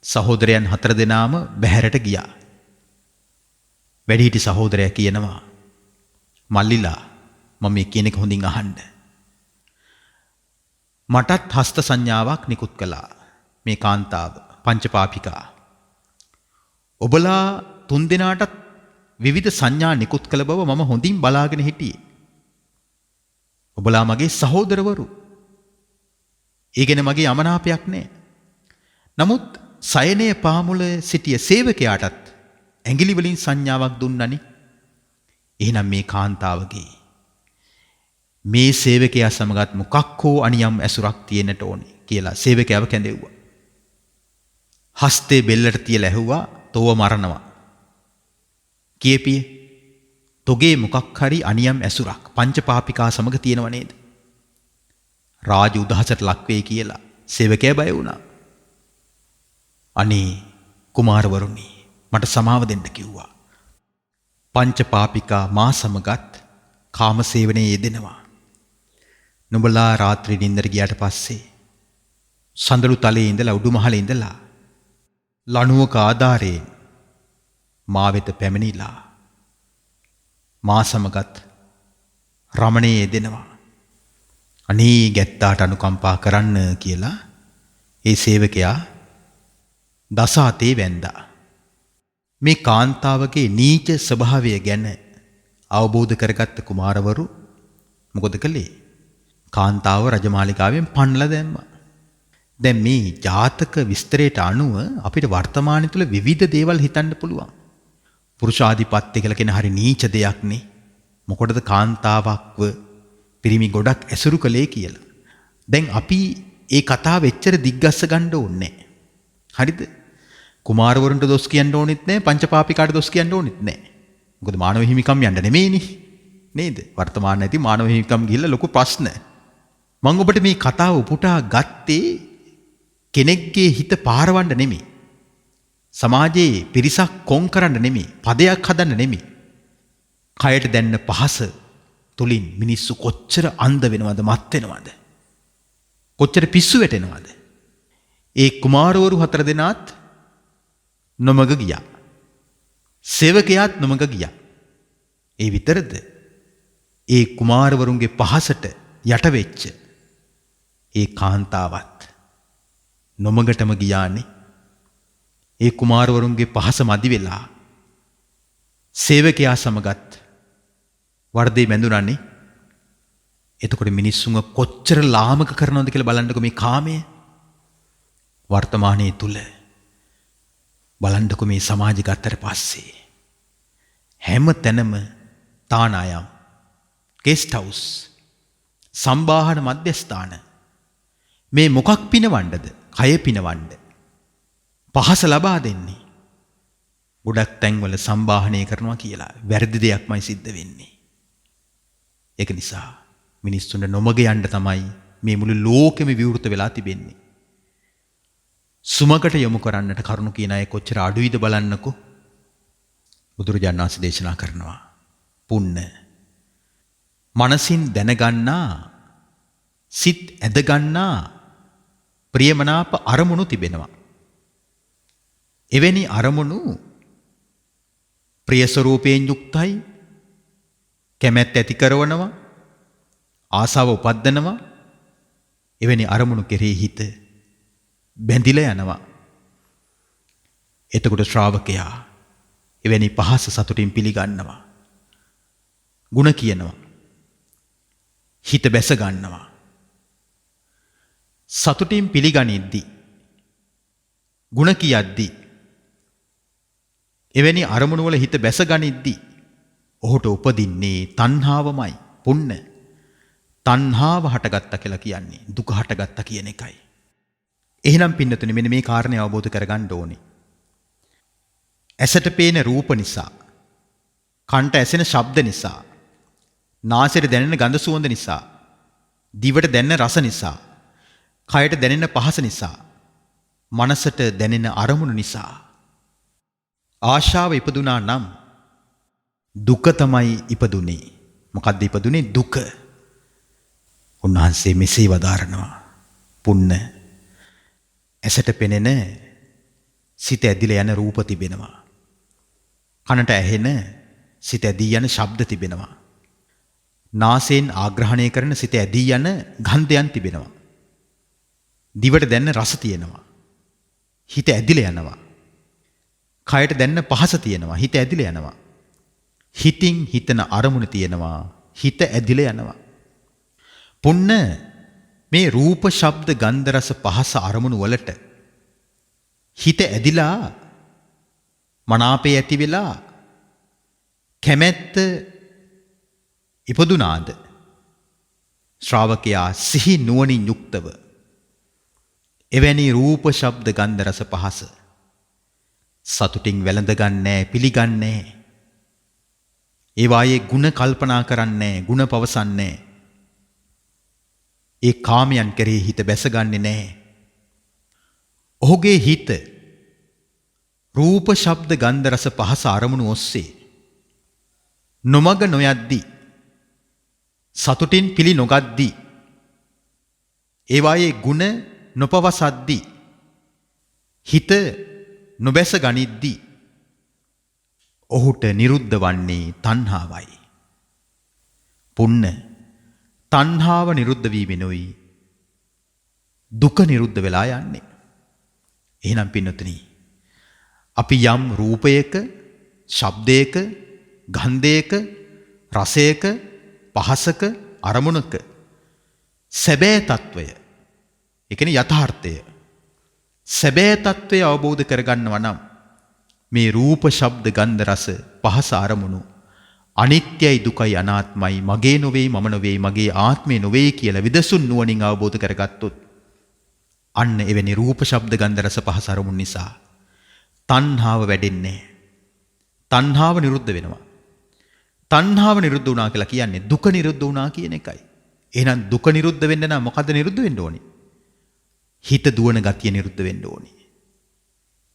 සහෝදරයන් 4 දෙනාම බැහැරට ගියා. වැඩිහිටි සහෝදරයා කියනවා මල්ලිලා මම මේ කියන එක හොඳින් අහන්න. මටත් හස්ත සංඥාවක් නිකුත් කළා මේ කාන්තාව පංචපාපිකා. ඔබලා 3 දෙනාටත් විවිධ සංඥා නිකුත් කළ බව මම හොඳින් බලාගෙන හිටියේ. ඔබලා මගේ සහෝදරවරු. ඒ ගැන මගේ යමනාපයක් නැහැ. නමුත් සයනයේ පාමුල සිටිය සේවකයාටත් ඇඟිලි වලින් සංඥාවක් දුන්නනි. එහෙනම් මේ කාන්තාවගේ මේ සේවකයා සමගත් මොකක් හෝ අනියම් ඇසුරක් තියෙන්නට ඕනේ කියලා සේවකයාව කැඳෙව්වා. හස්තේ බෙල්ලට තියලා ඇහුවා තෝව මරනවා. කීපිය තොගේ මොකක් හරි අනියම් ඇසුරක් පංචපාපිකා සමග තියෙනව නේද? රාජ උදහසට ලක්වේ කියලා සේවකයා බය වුණා. අනේ කුමාරවරුනි මට සමාව දෙන්න කිව්වා. පංචපාපිකා මා සමගත් කාමසේවනයේ යෙදෙනවා. නුඹලා රාත්‍රී නින්දට ගියාට පස්සේ සඳලු තලයේ ඉඳලා උඩුමහලේ ඉඳලා ලණුවක ආධාරයෙන් මා වෙත පැමිණිලා මා සමගත් රමණයේ යෙදෙනවා. අනේ ගැත්තාට අනුකම්පා කරන්න කියලා ඒ සේවකයා දසාතේ වැන්දා. මේ කාන්තාවගේ නීච ස්වභාවය ගැන අවබෝධ කරගත්ත කුමාරවරු මොකද කළේ? කාන්තාව රජමාලිකාවෙන් පන්නලා දැම්මා. දැන් මේ ජාතක විස්තරයට අනුව අපිට වර්තමානයේ තුල විවිධ දේවල් හිතන්න පුළුවන්. පුරුෂාධිපත්‍ය කියලා කියන හරි නීච දෙයක් නේ. මොකටද කාන්තාවක්ව පිරිමි ගොඩක් ඇසුරු කළේ කියලා. දැන් අපි ඒ කතාව එච්චර දිග්ගස්ස ගන්න ඕනේ නැහැ. හරිද? කුමාරවරුන්ට දොස් කියන්න ඕනෙත් නැහැ, පංචපාපිකාට දොස් කියන්න ඕනෙත් නැහැ. මොකද මානව හිමිකම් යන්න නෙමෙයිනේ. නේද? වර්තමාන නැති මානව හිමිකම් ගිහිල්ලා ලොකු ප්‍රශ්න. මම ඔබට මේ කතාව උපුටා ගත්තේ කෙනෙක්ගේ හිත පාරවන්න නෙමෙයි. සමාජයේ පිරිසක් කොන් කරන්න නෙමෙයි. පදයක් හදන්න නෙමෙයි. කයට දැන්න පහස තුලින් මිනිස්සු කොච්චර අන්ධ වෙනවද, මත් වෙනවද? කොච්චර පිස්සු වැටෙනවද? ඒ කුමාරවරු 4 දෙනාත් නොමග ගියා. සේවකයාත් නොමග ගියා. ඒ විතරද? ඒ කුමාරවරුන්ගේ පහසට යට වෙච්ච ඒ කාන්තාවත් නොමගටම ගියානේ. ඒ කුමාරවරුන්ගේ පහස මදි වෙලා සේවකයා සමගත් වර්ධේ බැඳුනානේ. එතකොට මිනිස්සුන්ව කොච්චර ලාමක කරනවද කියලා බලන්නකො මේ කාමය. වර්තමානයේ තුල බලන්නකො මේ සමාජය ගත්තට පස්සේ හැම තැනම තානායම්, ගෙස්ට් හවුස්, සම්බාහන මධ්‍යස්ථාන මේ මොකක් පිනවන්නද? කය පිනවන්න. පහස ලබා දෙන්නේ. ගොඩක් තැන්වල සම්බාහනය කරනවා කියලා වැරදි දෙයක්මයි සිද්ධ වෙන්නේ. ඒක නිසා මිනිස්සුන්ට නොමග යන්න තමයි මේ මුළු ලෝකෙම විවෘත වෙලා තිබෙන්නේ. සුමකට යොමු කරන්නට කරුණු කියන අය කොච්චර අඩුයිද බලන්නකෝ. බුදුරජාණන් වහන්සේ දේශනා කරනවා පුන්න මනසින් දැනගන්නා, සිත් ඇදගන්නා ප්‍රියමනාප අරමුණු තිබෙනවා. එවැනි අරමුණු ප්‍රිය ස්වરૂපයෙන් යුක්තයි, කැමැත්ත ඇති කරනවා, ආසාව උපද්දනවා. එවැනි අරමුණු කෙරෙහි හිත බැඳිලා යනවා. එතකොට ශ්‍රාවකයා එවැනි පහස සතුටින් පිළිගන්නවා. ಗುಣ කියනවා. හිත බැස ගන්නවා. සතුටින් පිළිගනිද්දී, ಗುಣ කියද්දී, එවැනි අරමුණු වල හිත බැස ගනිද්දී ඔහුට උපදින්නේ තණ්හාවමයි. පුන්න තණ්හාව හටගත්තා කියලා කියන්නේ දුක හටගත්තා කියන එකයි. එහෙනම් පින්නතුනි මෙන්න මේ කාරණේ අවබෝධ කරගන්න ඕනේ. ඇසට පේන රූප නිසා, කන්ට ඇසෙන ශබ්ද නිසා, නාසයට දැනෙන ගඳ සුවඳ නිසා, දිවට දැනෙන රස නිසා, කයට දැනෙන පහස නිසා, මනසට දැනෙන අරමුණු නිසා ආශාව ඉපදුනා නම් දුක තමයි ඉපදුනේ. මොකද්ද ඉපදුනේ? දුක. උන්වහන්සේ මෙසේ වදාරනවා පුන්න ඇසට පෙනෙන සිත ඇදිලා යන රූප තිබෙනවා. කනට ඇහෙන සිත ඇදී යන ශබ්ද තිබෙනවා. නාසයෙන් ආග්‍රහණය කරන සිත ඇදී යන ගන්ධයන් තිබෙනවා. දිවට දැනෙන රස තියෙනවා. හිත ඇදිලා යනවා. කයට දැනෙන පහස තියෙනවා. හිත ඇදිලා යනවා. හිතින් හිතන අරමුණ තියෙනවා. හිත ඇදිලා යනවා. පුන්න මේ රූප, ශබ්ද, ගන්ධ, රස, පහස අරමුණු වලට හිත ඇදිලා මනාපේ ඇති වෙලා කැමැත්ත ඉපදුනාද ශ්‍රාවකයා සිහි නුවණින් යුක්තව එවැනි රූප, ශබ්ද, ගන්ධ, රස, පහස සතුටින් වැළඳ ගන්නෑ, පිළිගන්නේ. ඒවායේ ಗುಣ කල්පනා කරන්නේ, ಗುಣ පවසන්නේ. ඒ කාමයන් කෙරෙහි හිත බැසගන්නේ නැහැ. ඔහුගේ හිත රූප, ශබ්ද, ගන්ධ, රස, පහස අරමුණු ඔස්සේ නොමග නොයද්දී, සතුටින් පිළි නොගද්දී, ඒවායේ ಗುಣ නොපවසද්දී, හිත නොබැස ගනිද්දී ඔහුට නිරුද්ධ වන්නේ තණ්හාවයි. පුන්න තණ්හාව නිරුද්ධ වීමෙනුයි දුක නිරුද්ධ වෙලා යන්නේ. එහෙනම් පින්නතුනි, අපි යම් රූපයක, ශබ්දයක, ගන්ධයක, රසයක, පහසක, අරමුණක සැබෑ తত্ত্বය, ඒ කියන්නේ යථාර්ථය, සැබෑ తত্ত্বය අවබෝධ කරගන්නවා නම් මේ රූප, ශබ්ද, ගන්ධ, රස, පහස අරමුණු අනිත්‍යයි, දුකයි, අනාත්මයි, මගේ නොවේ, මම නොවේ, මගේ ආත්මේ නොවේ කියලා විදසුන් නුවණින් අවබෝධ කරගත්තොත් අන්න එවැනි රූප, ශබ්ද, ගන්ධ, රස, පහස අරමුණු නිසා තණ්හාව වැඩෙන්නේ. තණ්හාව නිරුද්ධ වෙනවා. තණ්හාව නිරුද්ධ වුණා කියලා කියන්නේ දුක නිරුද්ධ වුණා කියන එකයි. එහෙනම් දුක නිරුද්ධ වෙන්න නම් මොකද්ද නිරුද්ධ වෙන්න ඕනේ? හිත දුවන ගතිය නිරුද්ධ වෙන්න ඕනේ.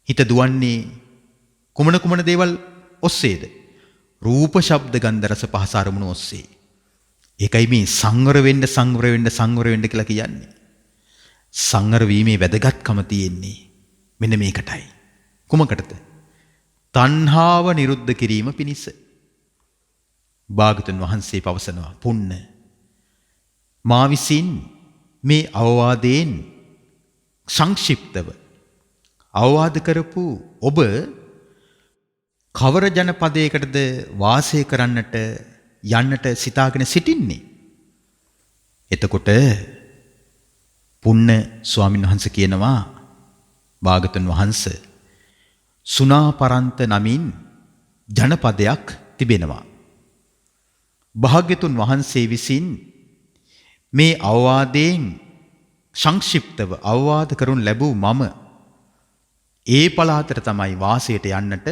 හිත දුවන්නේ කුමන දේවල් ඔස්සේද? රූප, ශබ්ද, ගන්ධ, රස, පහස අරමුණු ඔස්සේ. ඒකයි මේ සංවර වෙන්න කියලා කියන්නේ. සංවර වීමේ වැදගත්කම තියෙන්නේ මෙන්න මේකටයි. කුමකටද? තණ්හාව නිරුද්ධ කිරීම පිණිස. භාගතුන් වහන්සේ පවසනවා, පුන්න මා විසින් මේ අවවාදයෙන් සංක්ෂිප්තව අවවාද කරපු ඔබ කවර ජනපදයකටද වාසය කරන්නට යන්නට සිතාගෙන සිටින්නේ? එතකොට පුන්න ස්වාමීන් වහන්සේ කියනවා, භාගතුන් වහන්සේ සුනාපරන්ත නමින් ජනපදයක් තිබෙනවා. භාග්‍යතුන් වහන්සේ විසින් මේ අවවාදයෙන් සංක්ෂිප්තව අවවාද කරුන් ලැබූ මම ඒ පළාතට තමයි වාසයට යන්නට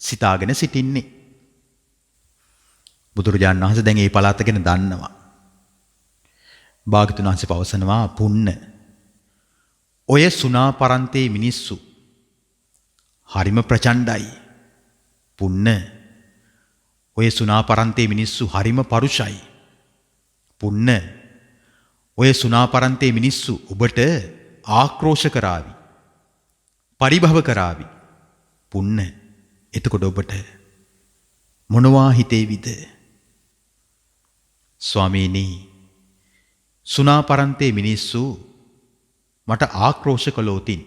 සිතාගෙන සිටින්නේ. බුදුරජාණන් වහන්සේ දැන් ඒ පළාත ගැන දන්නවා. භාග්‍යතුන් වහන්සේ පවසනවා, පුන්න ඔය සුනාපරන්තේ මිනිස්සු හරිම ප්‍රචණ්ඩයි. පුන්න ඔය සුනාපරන්තේ මිනිස්සු හරිම පරුෂයි. පුන්න ඔය සුනාපරන්තේ මිනිස්සු ඔබට ආක්‍රෝෂ කරાવી, පරිභව කරાવી. පුන්න එතකොට ඔබට මොනවා හිතේවිද? ස්වාමීනි, සුනාපරන්තේ මිනිස්සු මට ආක්‍රෝෂ කළෝතින්,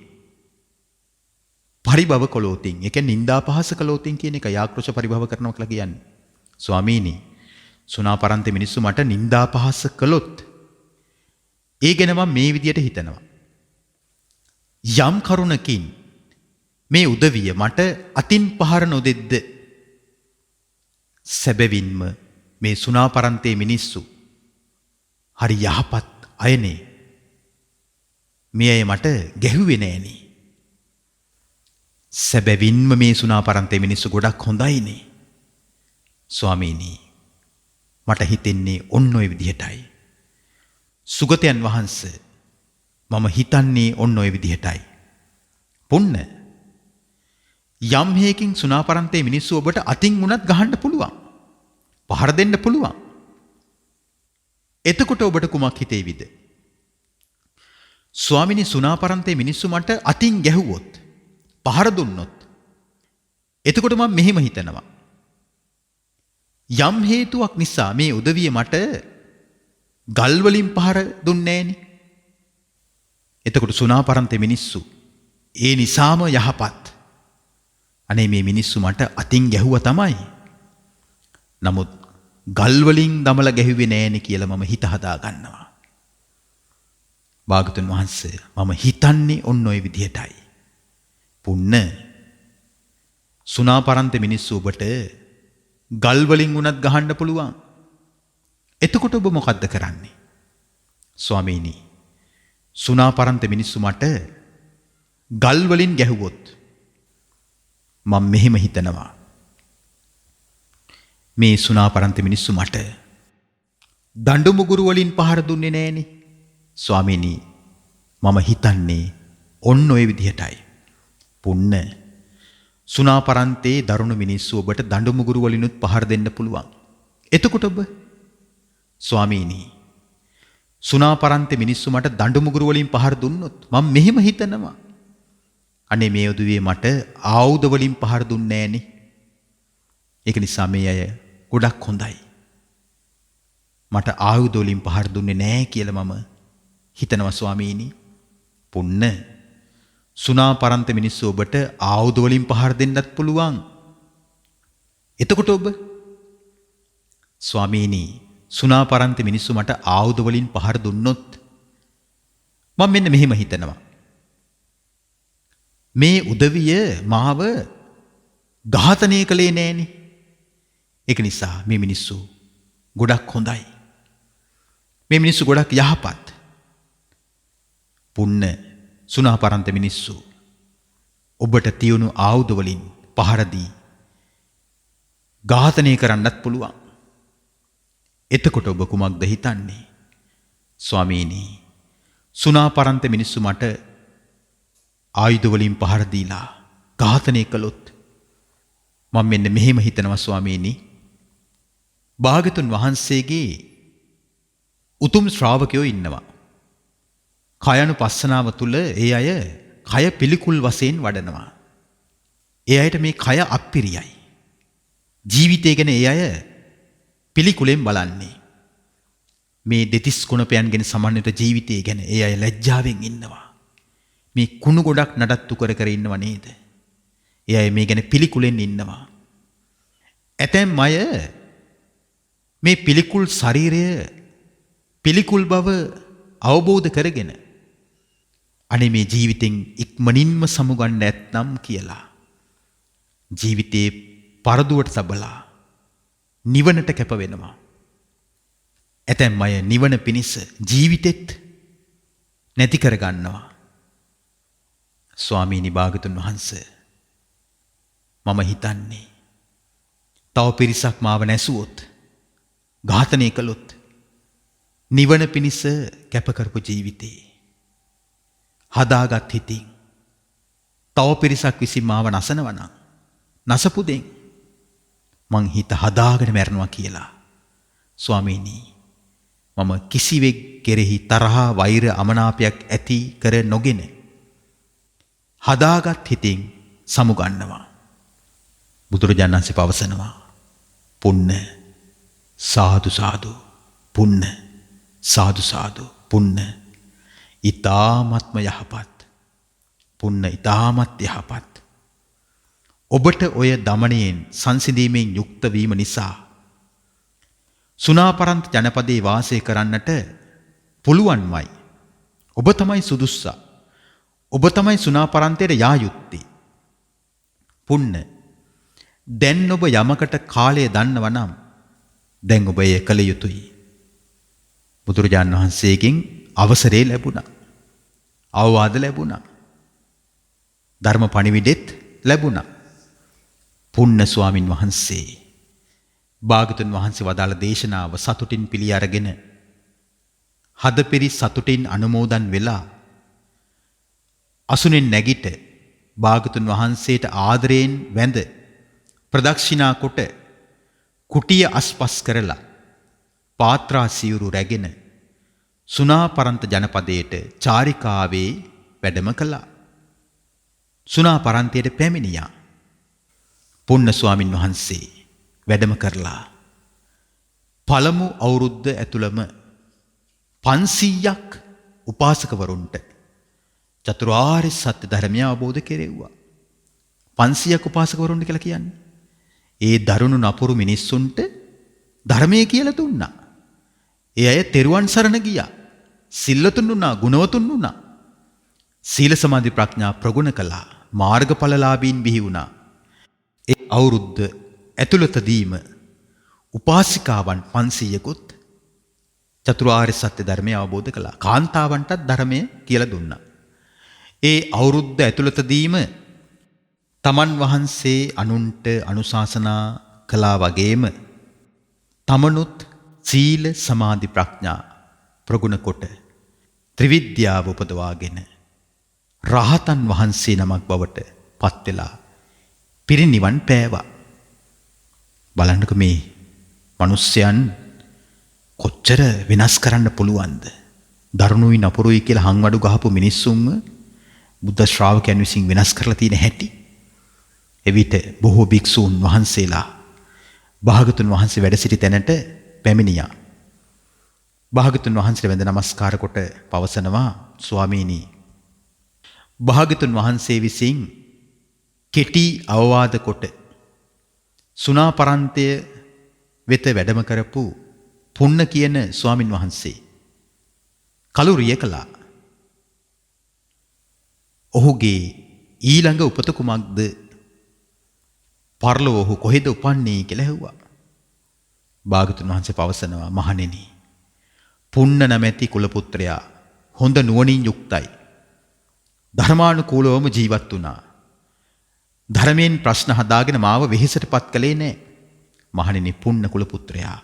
පරිභව කළෝතින්, ඒ කියන්නේ නිന്ദා පහස කළෝතින් කියන එක ආක්‍රෝෂ පරිභව කරනවා කියලා කියන්නේ. ස්වාමීනි, සුනාපරන්තේ මිනිස්සු මට නිന്ദා පහස කළොත් ඒ ගැන මම මේ විදියට හිතනවා. යම් කරුණකින් මේ උදවිය මට අතින් පහර නොදෙද්ද සැබවින්ම මේ සුනාපරන්තේ මිනිස්සු හරි යහපත් අයනේ. මේ අය මට ගැහුවේ නෑනේ. සැබවින්ම මේ සුනාපරන්තේ මිනිස්සු ගොඩක් හොඳයිනේ. ස්වාමීනි, මට හිතෙන්නේ ඔන්න ඔය විදිහටයි. සුගතයන් වහන්සේ, මම හිතන්නේ ඔන්න ඔය විදිහටයි. පුන්න යම් හේකින් සුනාපරන්තේ මිනිස්සු ඔබට අතින් උනත් ගහන්න පුළුවන්, පහර දෙන්න පුළුවන්. එතකොට ඔබට කුමක් හිතේවිද? ස්වාමිනී, සුනාපරන්තේ මිනිස්සු මට අතින් ගැහුවොත්, පහර දුන්නොත්, එතකොට මම මෙහෙම හිතනවා, යම් හේතුවක් නිසා මේ උදවිය මට ගල් වලින් පහර දුන්නේ නෑනේ. එතකොට සුනාපරන්තේ මිනිස්සු ඒ නිසාම යහපත්. අනේ මේ මිනිස්සු මට අතින් ගැහුවා තමයි. නමුත් ගල් වලින් දමලා ගැහුවේ නෑනේ කියලා මම හිත හදා ගන්නවා. භාගතුන් වහන්සේ, මම හිතන්නේ ඔන්න ඔය විදිහටයි. පුන්න සුනාපරන්තේ මිනිස්සු ඔබට ගල් වලින් උනත් ගහන්න පුළුවන්. එතකොට ඔබ මොකද්ද කරන්නේ? ස්වාමීනි, සුනාපරන්තේ මිනිස්සු මට ගල් වලින් ගැහුවොත් මම මෙහෙම හිතනවා, මේ සුණාපරන්ත මිනිස්සු මට දඬු මුගුරු වලින් පහර දුන්නේ නෑනේ. ස්වාමීනි මම හිතන්නේ ඔන්න ඔය විදිහටයි. පුන්න සුණාපරන්තේ දරුණු මිනිස්සු ඔබට දඬු මුගුරු වලිනුත් පහර දෙන්න පුළුවන්. එතකොට ඔබ ස්වාමීනි සුණාපරන්තේ මිනිස්සු මට දඬු මුගුරු වලින් පහර දුන්නොත් මම මෙහෙම හිතනවා. අනේ මේ උදවිය මට ආයුධ වලින් පහර දුන්නේ නෑනේ. ඒක නිසා මේ අය ගොඩක් හොඳයි. මට ආයුධ වලින් පහර දුන්නේ නෑ කියලා මම හිතනවා ස්වාමීනි. පුන්න සුණාපරන්ත මිනිස්සු ඔබට ආයුධ වලින් පහර දෙන්නත් පුළුවන්. එතකොට ඔබ ස්වාමීනි සුණාපරන්ත මිනිස්සු මට ආයුධ වලින් පහර දුන්නොත් මම මෙන්න මෙහෙම හිතනවා. මේ උදවිය මාව ඝාතනය කළේ නෑනේ. ඒක නිසා මේ මිනිස්සු ගොඩක් හොඳයි. මේ මිනිස්සු ගොඩක් යහපත්. පුන්න සුණාපරන්ත මිනිස්සු ඔබට තියුණු ආයුධ වලින් පහර දී ඝාතනය කරන්නත් පුළුවන්. එතකොට ඔබ කුමක්ද හිතන්නේ? ස්වාමීනි සුණාපරන්ත මිනිස්සු මට ආයුධ වලින් පහර දීලා ඝාතනය කළොත් මම මෙන්න මෙහෙම හිතනවා ස්වාමීනි. භාග්‍යතුන් වහන්සේගේ උතුම් ශ්‍රාවකයෝ ඉන්නවා. කයනුපස්සනාව තුළ ඒ අය කය පිළිකුල් වශයෙන් වඩනවා. ඒ අයට මේ කය අප්පිරියයි. ජීවිතය ගැන ඒ අය පිළිකුලෙන් බලන්නේ. මේ දෙතිස් කුණපයන් ගැන සමන්විත ජීවිතය ගැන ඒ අය ලැජ්ජාවෙන් ඉන්නවා. මේ කුණු ගොඩක් නඩත්තු කර කර ඉන්නව නේද? ඒ අය මේ ගැන පිළිකුලෙන් ඉන්නවා. ඇතැම් අය මේ පිළිකුල් ශරීරය පිළිකුල් බව අවබෝධ කරගෙන අනේ මේ ජීවිතෙන් ඉක්මනින්ම සමුගන්න ඇත්නම් කියලා ජීවිතේ පරදුවට සබලා නිවනට කැප වෙනවා. ඇතැම් අය නිවන පිණිස ජීවිතෙත් නැති කරගන්නවා. ස්වාමීනි භාග්‍යතුන් වහන්සේ මම හිතන්නේ තව පිරිසක් මාව නැසුවොත් ඝාතනය කළොත් නිවන පිණිස කැපකරපු ජීවිතේ හදාගත් හිතින් තව පිරිසක් විසින් මාව නසනවනම් නසපු දෙන් මං හිත හදාගෙන මැරෙනවා කියලා. ස්වාමීනි මම කිසිවෙක් කෙරෙහි තරහා වෛර අමනාපයක් ඇති කර නොගෙන හදාගත් හිතින් සමුගන්නවා. බුදුරජාණන් වහන්සේ පවසනවා පුන්න සාදු සාදු පුන්න සාදු සාදු පුන්න ඊ타ත්ම යහපත් පුන්න ඊ타මත් යහපත්. ඔබට ඔය දමණයෙන් සංසිඳීමෙන් යුක්ත වීම නිසා සුණාපරන්ත ජනපදයේ වාසය කරන්නට පුළුවන්මයි. ඔබ තමයි සුදුස්සා. ඔබ තමයි සුණාපරන්තයට යා යුත්තේ. පුන්න දැන් ඔබ යමකට කාලය දන්නව නම් දැන් ඔබ එය කළ යුතුයි. බුදුරජාණන් වහන්සේගෙන් අවසරය ලැබුණා. අවවාද ලැබුණා. ධර්ම පණිවිඩෙත් ලැබුණා. පුන්න ස්වාමින් වහන්සේ භාග්‍යතුන් වහන්සේ වදාළ දේශනාව සතුටින් පිළි අරගෙන හදපිරි සතුටින් අනුමෝදන් වෙලා අසුනෙන් නැගිට භාග්‍යතුන් වහන්සේට ආදරයෙන් වැඳ ප්‍රදක්ෂිනා කොට කුටිය අස්පස් කරලා පාත්‍රා සිවුරු රැගෙන සුණාපරන්ත ජනපදයට චාරිකාවේ වැඩම කළා. සුණාපරන්තයට පැමිණියා. පුන්න ස්වාමින් වහන්සේ වැඩම කරලා පළමු අවුරුද්ද ඇතුළම 500ක් උපාසකවරුන්ට චතුරාර්ය සත්‍ය ධර්මය අවබෝධ කෙරෙව්වා. 500ක් උපාසකවරුන්ට කියලා කියන්නේ ඒ දරුණු නපුරු මිනිස්සුන්ට ධර්මය කියලා දුන්නා. ඒ අය තෙරුවන් සරණ ගියා. සිල්වතුන් වුණා, ගුණවතුන් වුණා. සීල සමාධි ප්‍රඥා ප්‍රගුණ කළා. මාර්ගඵලලාභීන් බිහි වුණා. ඒ අවුරුද්ද ඇතුළතදීම උපාසිකාවන් 500කුත් චතුරාර්ය සත්‍ය ධර්මය අවබෝධ කළා. කාන්තාවන්ටත් ධර්මය කියලා දුන්නා. ඒ අවුරුද්ද ඇතුළතදීම තමන් වහන්සේ අනුන්ට අනුශාසනා කළා වගේම තමනුත් සීල සමාධි ප්‍රඥා ප්‍රගුණ කොට ත්‍රිවිද්‍යාව උපදවාගෙන රහතන් වහන්සේ නමක් බවට පත් වෙලා පිරිනිවන් පෑවා. බලන්නක මේ මිනිස්යන් කොච්චර වෙනස් කරන්න පුළුවන්ද? දරුණුයි නපුරුයි කියලා හංවඩු ගහපු මිනිස්සුන්ව බුද්ධ ශ්‍රාවකයන් විසින් වෙනස් කරලා තියෙන හැටි. එවිට බොහෝ භික්ෂූන් වහන්සේලා භාගතුන් වහන්සේ වැඩ සිටි තැනට පැමිණියා. භාගතුන් වහන්සේට වැඳ නමස්කාර කොට පවසනවා, ස්වාමීනි, භාගතුන් වහන්සේ විසින් කෙටි අවවාද කොට සුණාපරන්තය වෙත වැඩම කරපු පුන්න කියන ස්වාමින් වහන්සේ කලුරිය කළා. ඔහුගේ ඊළඟ උපත කුමක්ද? පරලොව ඔහු කොහෙද උපන්නේ කියලා ඇහුවා. භාගතුන් වහන්සේ පවසනවා, මහණෙනි, පුන්න නැමැති කුලපුත්‍රයා හොඳ නුවණින් යුක්තයි. ධර්මානුකූලවම ජීවත් වුණා. ධර්මයෙන් ප්‍රශ්න හදාගෙන මාව වෙහෙසටපත් කළේ නෑ. මහණෙනි, පුන්න කුලපුත්‍රයා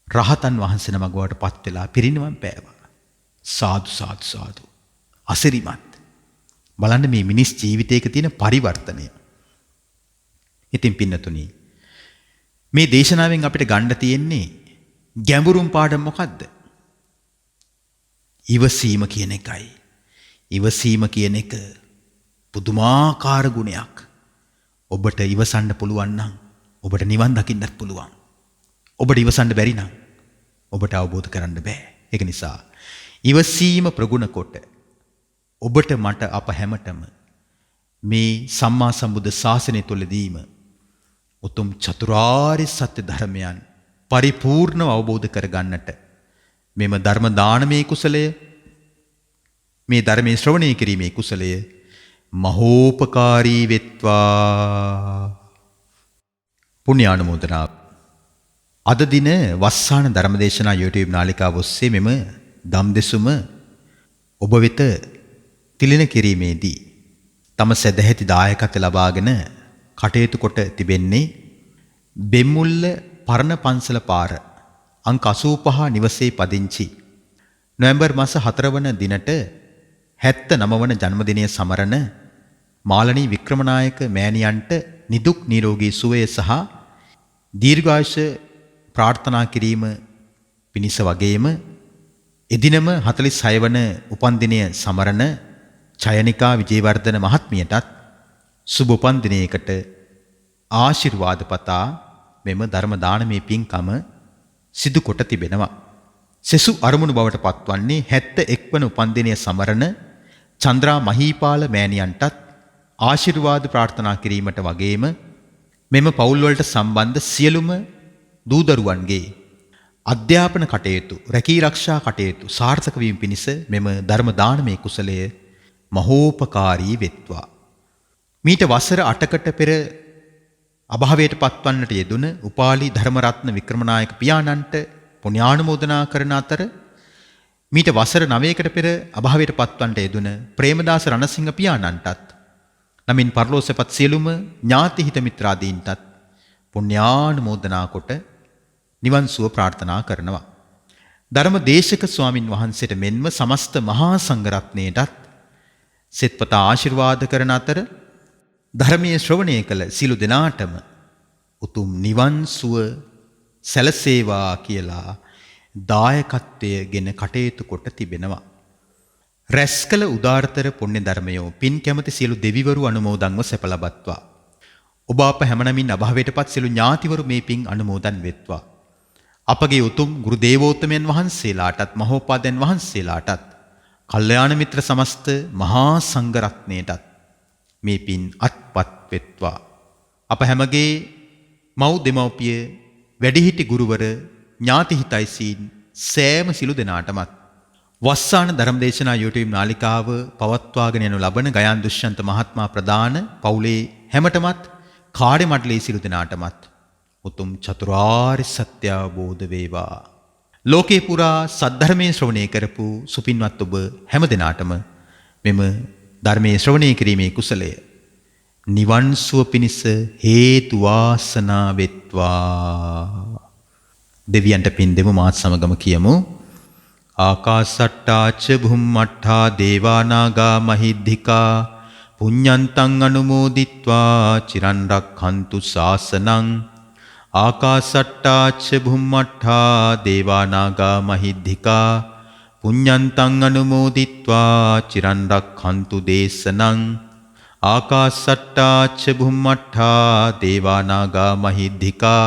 රහතන් වහන්සේ නමක් බවට පත් වෙලා පිරිනිවන් පෑවා. සාදු සාදු සාදු. අසිරිමත්. බලන්න මේ මිනිස් ජීවිතයක තියෙන පරිවර්තනය. ඉතින් පින්නතුනි, මේ දේශනාවෙන් අපිට ගන්න තියෙන්නේ ගැඹුරුම් පාඩම මොකද්ද? ඉවසීම කියන එකයි. ඉවසීම කියන එක පුදුමාකාර ගුණයක්. ඔබට ඉවසන්න පුළුවන් නම් ඔබට නිවන් දකින්නත් පුළුවන්. ඔබට ඉවසන්න බැරි නම් ඔබට අවබෝධ කරන්න බෑ. ඒක නිසා ඉවසීම ප්‍රගුණ කොට ඔබට මට අප හැමතෙම මේ සම්මා සම්බුද්ධ ශාසනය තුළදීම උතුම් චතුරාර්ය සත්‍ය ධර්මයන් පරිපූර්ණව අවබෝධ කරගන්නට මෙම ධර්ම දානමේ කුසලය, මේ ධර්මයේ ශ්‍රවණය කිරීමේ කුසලය මහෝපකාරී වෙත්වා. පුණ්‍යානුමෝදනා. අද දින වස්සාන ධර්මදේශනා YouTube නාලිකාව ඔස්සේ මෙම දම් දෙසුම ඔබ වෙත තිලින කිරීමේදී තම සදැහැති දායකත්වය ලබාගෙන කටයුතු කොට තිබෙන්නේ බෙම්මුල්ල පරණ පන්සල පාර අංක 85 නිවසේ පදිංචි නොවැම්බර් මාස 4 වන දිනට 79 වන ජන්මදිනය සමරන මාලනී වික්‍රමනායක මෑණියන්ට නිදුක් නිරෝගී සුවය සහ දීර්ඝායුෂ ප්‍රාර්ථනා කිරීම පිණිස වගේම එදිනම 46 වන උපන්දිනය සමරන චයනිකා විජේවර්ධන මහත්මියටත් සුබ උපන්දිනයකට ආශිර්වාද පතා මෙම ධර්ම දානමේ පින්කම සිදු කොට තිබෙනවා. සෙසු අරමුණු බවට පත්වන්නේ 71 වන උපන්දිනය සමරන චන්ද්‍රා මහීපාල මෑණියන්ටත් ආශිර්වාද ප්‍රාර්ථනා කිරීමට වගේම මෙම පවුල් වලට සම්බන්ධ සියලුම දූදරුවන්ගේ අධ්‍යාපන කටයුතු, රැකී රක්ෂා කටයුතු සාර්ථක වීම පිණිස මෙම ධර්ම දානමේ කුසලය මහෝපකාරී වෙත්වා. මීට වසර 8කට පෙර අභාවයට පත්වන්නට යෙදුන උපාලි ධර්මරත්න වික්‍රමනායක පියාණන්ට පුණ්‍යානුමෝදනා කරන අතර මීට වසර 9කට පෙර අභාවයට පත්වන්නට යෙදුන ප්‍රේමදාස රණසිංහ පියාණන්ටත් නමින් පරලෝසපත් සියලුම ඥාති හිත මිත්‍රාදීන්ටත් පුණ්‍යානුමෝදනා කොට නිවන් සුව ප්‍රාර්ථනා කරනවා. ධර්ම දේශක ස්වාමින් වහන්සේට මෙන්ම සමස්ත මහා සංඝරත්නයටත් සෙත්පතා ආශිර්වාද කරන අතර ධර්මයේ ශ්‍රවණය කළ සිළු දෙනාටම උතුම් නිවන් සුව සැලසේවා කියලා දායකත්වයේගෙන කටයුතු කොට තිබෙනවා. රැස් කළ උදාාරතර පුණ්‍ය ධර්මයෝ පින් කැමති සියලු දෙවිවරු අනුමෝදන්ව සැප ලබත්වා. ඔබ අප හැමනමින් අභාවයටපත් සියලු ඥාතිවරු මේ පින් අනුමෝදන් වෙත්වා. අපගේ උතුම් ගුරු දේවෝත්තමයන් වහන්සේලාටත් මහෝපාදයන් වහන්සේලාටත් කල්යාණ මිත්‍ර සමස්ත මහා සංඝ රත්නයටත් මේ පින් අත්පත් වෙත්වා. අප හැමගේ මව් දෙමව්පිය වැඩිහිටි ගුරුවර ඥාති හිතයිසීන් සෑම සිළු දෙනාටමත් වස්සාන ධර්මදේශනා YouTube නාලිකාව පවත්වාගෙන යනු ලබන ගයාන් දුෂ්‍යන්ත මහත්මයා ප්‍රදාන පවුලේ හැමතෙමත් කාර්ය මණ්ඩලයේ සිළු දෙනාටමත් උතුම් චතුරාර්ය සත්‍ය අවබෝධ වේවා. ලෝකේ පුරා සද්ධර්මයේ ශ්‍රවණය කරපු සුපින්වත් ඔබ හැම දිනාටම මෙම ධර්මයේ ශ්‍රවණය කිරීමේ කුසලය නිවන් සුව පිණිස හේතු වාසනා වෙත්වා. දෙවියන්ට පින් දෙමු මාත් සමගම කියමු. ආකාසට්ටාච භුම්මට්ඨා දේවානාගා මහිද්దికා පුඤ්ඤන්තං අනුමෝදිත්වා චිරන් රක්ඛන්තු ශාසනං. ආකාසට්ටාච භුම්මට්ඨා දේවානාගා මහිද්దికා පුඤ්ඤන්තං අනුමෝදිත්වා චිරන් රක්ඛන්තු දේශනං. ආකාසට්ටාච භුම්මට්ඨා දේවානාගා මහිද්దికා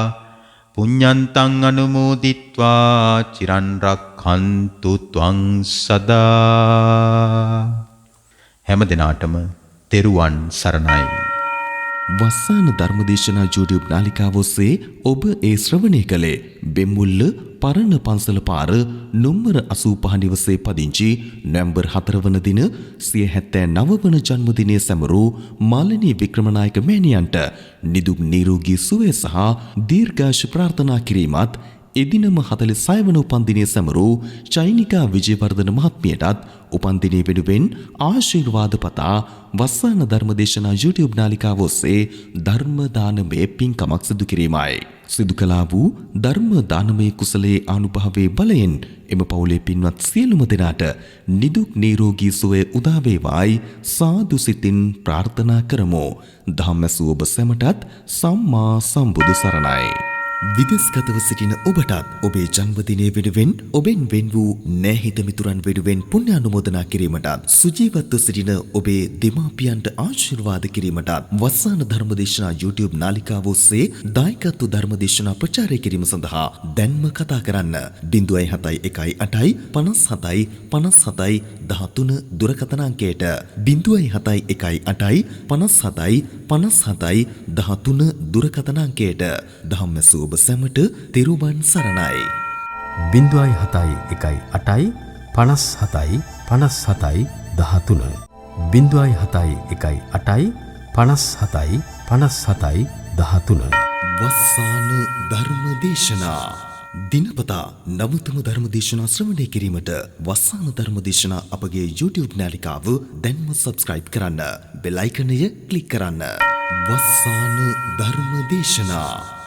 පුඤ්ඤන්තං අනුමෝදිත්වා චිරන් රක්ඛන්තු ත්වං සදා. හැම දිනාටම තෙරුවන් සරණයි. වස්සාන ධර්මදේශනා YouTube නාලිකාව ඔස්සේ ඔබ ඒ ශ්‍රවණය කළේ බෙම්මුල්ල පරණ පන්සල පාර නොම්බර 85 නිවසේ පදිංචි නොවැම්බර් 4 වන දින 79 වන ජන්මදිනය සැමරූ මාලිනී වික්‍රමනායක මෑණියන්ට නිදුක් නිරෝගී සුවය සහ දීර්ඝායුෂ ප්‍රාර්ථනා කිරීමත් එදිනම 46 වන උපන්දිනය සැමරූ චෛනිකා විජේවර්ධන මහත්මියටත් උපන්දිනය වෙනුවෙන් ආශිර්වාද පතා වස්සාන ධර්මදේශනා YouTube නාලිකාව ඔස්සේ ධර්ම දානමය පින්කමක් සිදු කිරීමයි. සිදු කළා වූ ධර්ම දානමය කුසලයේ අනුභවයේ බලයෙන් එම පවුලේ පින්වත් සියලුම දෙනාට නිදුක් නිරෝගී සුවය උදා වේවායි සාදු සිතින් ප්‍රාර්ථනා කරමු. ධම්මසු ඔබ සැමටත් සම්මා සම්බුදු සරණයි. විදේශගතව සිටින ඔබටත් ඔබේ ජන්මදිනය වෙනුවෙන් ඔබෙන් වෙන් වූ නැහිත මිතුරන් වෙනුවෙන් පුණ්‍ය අනුමෝදනා කිරීමටත් සුජීවත්ව සිටින ඔබේ දෙමාපියන්ට ආශිර්වාද කිරීමටත් වස්සාන ධර්මදේශනා YouTube නාලිකාව ඔස්සේ දායකත්ව ධර්මදේශනා ප්‍රචාරය කිරීම සඳහා දැන්ම කතා කරන්න 071 57 57 13 දුරකථන අංකයට 071 57 57 13 දුරකථන අංකයට ධම්මසු ඔබ සැමට තෙරුවන් සරණයි. 0.71 8යි 57යි 57යි 13 0.71 8යි 57යි 57යි 13 වස්සාන ධර්මදේශනා දිනපතා නවතම ධර්මදේශනා ශ්‍රවණය කිරීමට වස්සාන ධර්මදේශනා අපගේ YouTube නාලිකාව දැන්ම subscribe කරන්න. බෙල් අයිකනය ක්ලික් කරන්න. වස්සාන ධර්මදේශනා